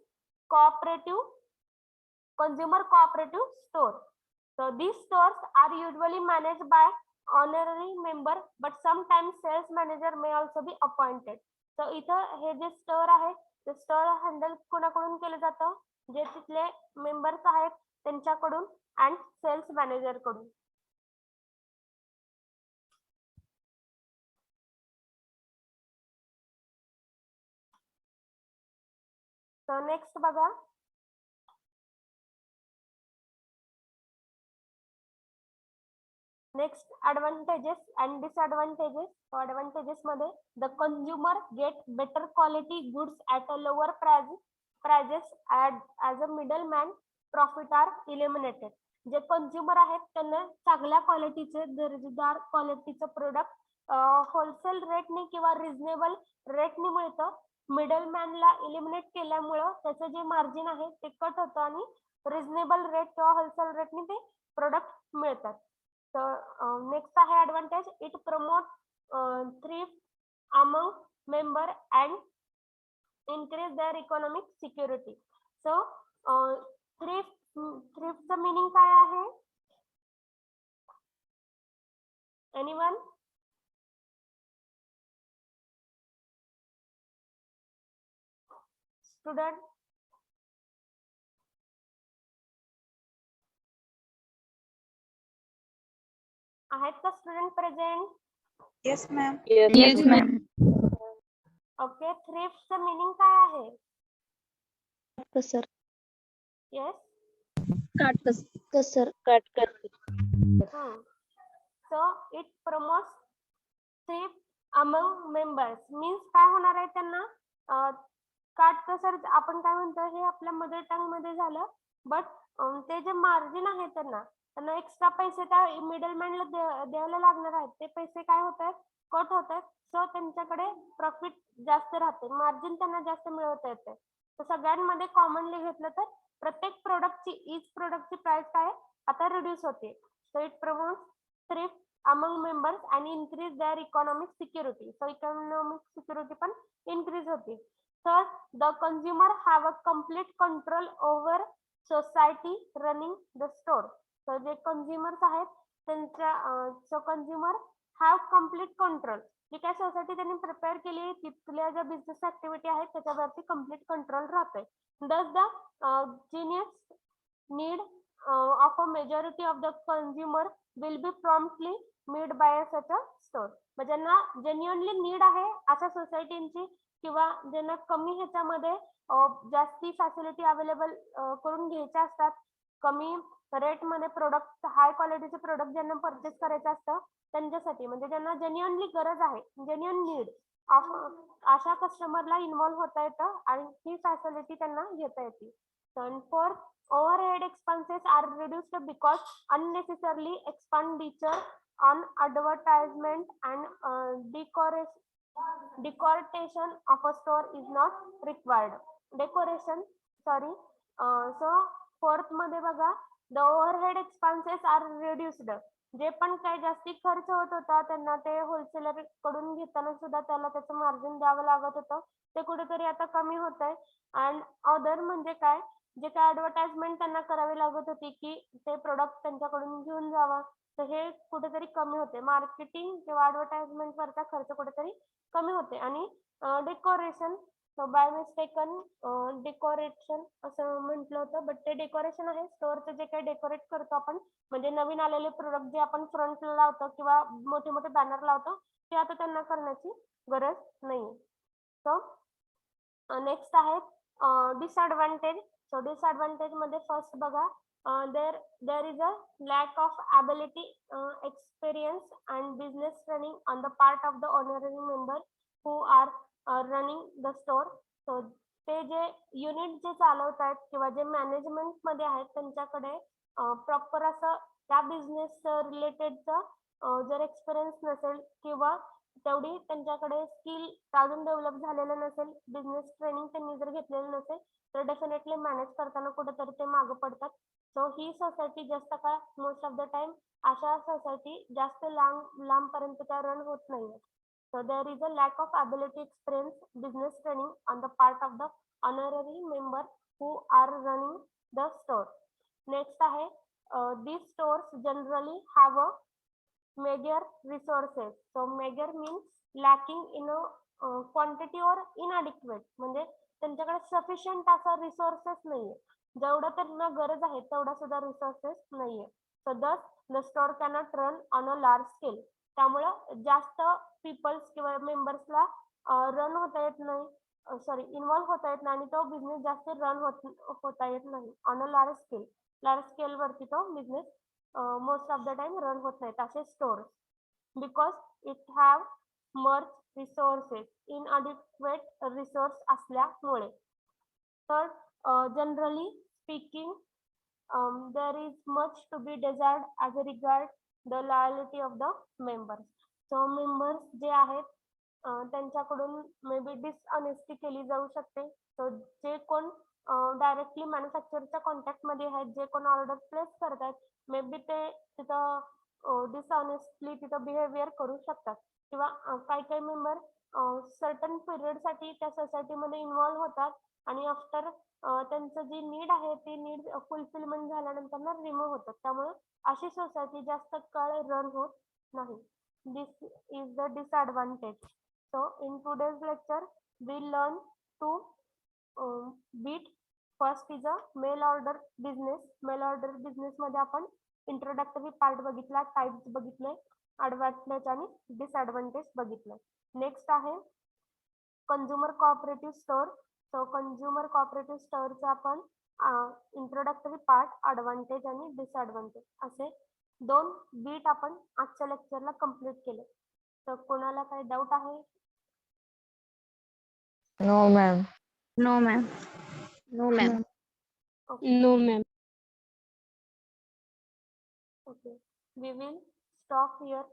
consumer cooperative store. So these stores are usually managed by honorary member, but sometimes sales manager may also be appointed. So इथं हे जे store आहे ते store handle कोणाकडून केलं जातं, जे तिथले मेंबर्स आहेत त्यांच्याकडून अँड सेल्स मॅनेजर कडून. तर नेक्स्ट बघा, next advantages and disadvantages. Advantages मध्ये the consumer get better quality goods at a lower prices as a middle man profit are eliminated. जे कंझ्युमर आहेत त्यांना चांगल्या क्वालिटीचे दर्जेदार क्वालिटीचं प्रोडक्ट होलसेल रेटने किंवा रिझनेबल रेटने मिळतं. मिडल मॅनला इलिमिनेट केल्यामुळं त्याचं जे मार्जिन आहे ते कट होतं आणि रिझनेबल रेट किंवा होलसेल रेटने ते प्रोडक्ट मिळतात. तर नेक्स्ट आहे advantage, it promote thrift among member and increase their economic security. So thriftचं meaning काय आहे? Anyone? Student? आहेत का student present? Yes, ma'am. Yes, ma'am. Okay, थ्रिफ्टचं meaning काय आहे? Sir. Yes. Sir. So it promotes thrift among members. Means काय होणार आहे त्यांना? काटकसर आपण काय म्हणतो हे आपल्या मदर टंग मध्ये झालं, बट ते जे मार्जिन आहे त्यांना एक्स्ट्रा पैसे त्या मिडलमॅनला द्यायला लागणार आहेत. ते पैसे काय होत आहेत? कट होत आहेत. सो त्यांच्याकडे प्रॉफिट जास्त राहते, मार्जिन त्यांना जास्त मिळवता येते. तर सगळ्यांमध्ये कॉमनली घेतलं तर प्रत्येक प्रोडक्टची प्राइस काय आता रिड्यूस होते. So it promotes thrift among members and increase their economic security. So economic security पण increase होते. Third, the consumer have a complete control over society running the store. So जे consumers आहेत त्यांच्या so consumer have complete control. जी काय society त्यांनी prepare केली आहे तिथल्या ज्या बिझनेस ऍक्टिव्हिटी आहेत त्याच्यावरती कम्प्लीट कंट्रोल राहतोय. Thus the genius need of a majority of the consumer will be promptly met by such a store. म्हणजे ज्यांना जेन्युअनली नीड आहे अशा सोसायटींची किंवा ज्यांना कमी ह्याच्यामध्ये जास्ती फॅसिलिटी अवेलेबल करून घ्यायच्या असतात, कमी रेट मध्ये प्रोडक्ट हाय क्वालिटीचे प्रोडक्ट ज्यांना परचेस करायचं असतं त्यांच्यासाठी, म्हणजे ज्यांना जेन्युअनली गरज आहे, जेन्युअन नीड अशा कस्टमरला इन्व्हॉल्व्ह होता येतं आणि ही फॅसिलिटी त्यांना घेता येते. And fourth, overhead expenses are reduced because unnecessarily expenditure on advertisement and decoration of a store is not required. So fourth मध्ये बघा, the overhead expenses are reduced. जे पण काही जास्ती खर्च होत होता त्यांना ते होलसेलर कडून घेताना सुद्धा त्याला त्याचं मार्जिन द्यावं लागत होतं, ते कुठेतरी आता कमी होत आहे. अँड अदर म्हणजे काय, जे काय ऍडव्हर्टाइजमेंट त्यांना करावी लागत होती की ते प्रोडक्ट त्यांच्याकडून घेऊन जावं, तर हे कुठेतरी कमी होते. मार्केटिंग किंवा ऍडव्हर्टाइजमेंट वरचा खर्च कुठेतरी कमी होते. आणि डेकोरेशन, बाय मिस्टेकन डेकोरेशन असं म्हटलं होतं, बट ते डेकोरेशन आहे स्टोअरचं जे काही डेकोरेट करतो आपण, म्हणजे नवीन आलेले प्रोडक्ट जे आपण फ्रंटला लावतो किंवा मोठे मोठे बॅनर लावतो ते आता त्यांना करण्याची गरज नाही. सो नेक्स्ट आहे डिसएडव्हान्टेज. सो डिसएडव्हान्टेज मध्ये फर्स्ट बघा, there is a lack of ability, experience and business training on the part of the honorary member who are running the store. So ते जे युनिट जे चालवत आहेत किंवा जे मॅनेजमेंट मध्ये आहेत त्यांच्याकडे प्रॉपर असं त्या बिझनेस रिलेटेडचं जर एक्सपिरियन्स नसेल किंवा तेवढी त्यांच्याकडे स्किल अजून डेव्हलप झालेलं नसेल, बिझनेस ट्रेनिंग त्यांनी जर घेतलेलं नसेल तर डेफिनेटली मॅनेज करताना कुठेतरी ते मागं पडतात. सो ही सोसायटी जास्त काळ, मोस्ट ऑफ द टाइम अशा सोसायटी जास्त लांबपर्यंत त्या रन होत नाहीये. So there is a lack of ability, experience, business training on the part of the honorary member who are running the store. Next आहे, these stores generally have a meager resources. So meager means lacking in a quantity or inadequate, म्हणजे त्यांच्याकडे sufficient असं resources नाहीये, जेवढं त्यांना गरज आहे तेवढा सुद्धा रिसोर्सेस नाहीये. So thus the store cannot run on a large scale. त्यामुळं जास्त पीपल्स किंवा मेंबर्सला रन होता येत नाही, इन्व्हॉल्व्ह होता येत नाही आणि तो बिझनेस जास्त रन होता येत नाही ऑन अ लार्ज स्केल वरती तो business most of the time run होत नाहीत असे stores because it have much resources inadequate resource असल्यामुळे. Third, generally speaking there is much to be desired as a regard the loyalty of the members. So members जे आहेत त्यांच्याकडून may be dishonesty केली जाऊ शकते. So जे कोण directly मॅन्युफॅक्चरच्या contact मध्ये आहेत, जे कोण ऑर्डर प्लेस करतात, मे बी ते तिथं डिसऑनेस्टली तिथं बिहेवियर करू शकतात किंवा काही काही मेंबर सर्टन पिरियड साठी त्या सोसायटीमध्ये इन्व्हॉल्व्ह होतात आणि आफ्टर त्यांचं जी नीड आहे ती नीड फुलफिलमेंट झाल्यानंतर रिमूव्ह होतात. त्यामुळे अशी सोसायटी जास्त काळ रन होत नाही. This is the disadvantage. So in today's lecture we learn two beat. First is a mail order business. Mail order business मध्ये आपण इंट्रोडक्टरी पार्ट बघितला, टाइप्स बघितले, ऍडव्हान्टेज आणि डिसएडव्हान्टेज बघितले. नेक्स्ट आहे consumer cooperative store. So consumer cooperative स्टोअरचं आपण introductory part, advantage आणि डिसएडव्हान्टेज असे 2 बीट आपण आजच्या लेक्चरला कंप्लीट केले. तर कोणाला काही डाऊट आहे? No ma'am. No ma'am. No, ma'am. No, ma'am. Okay. We will stop here.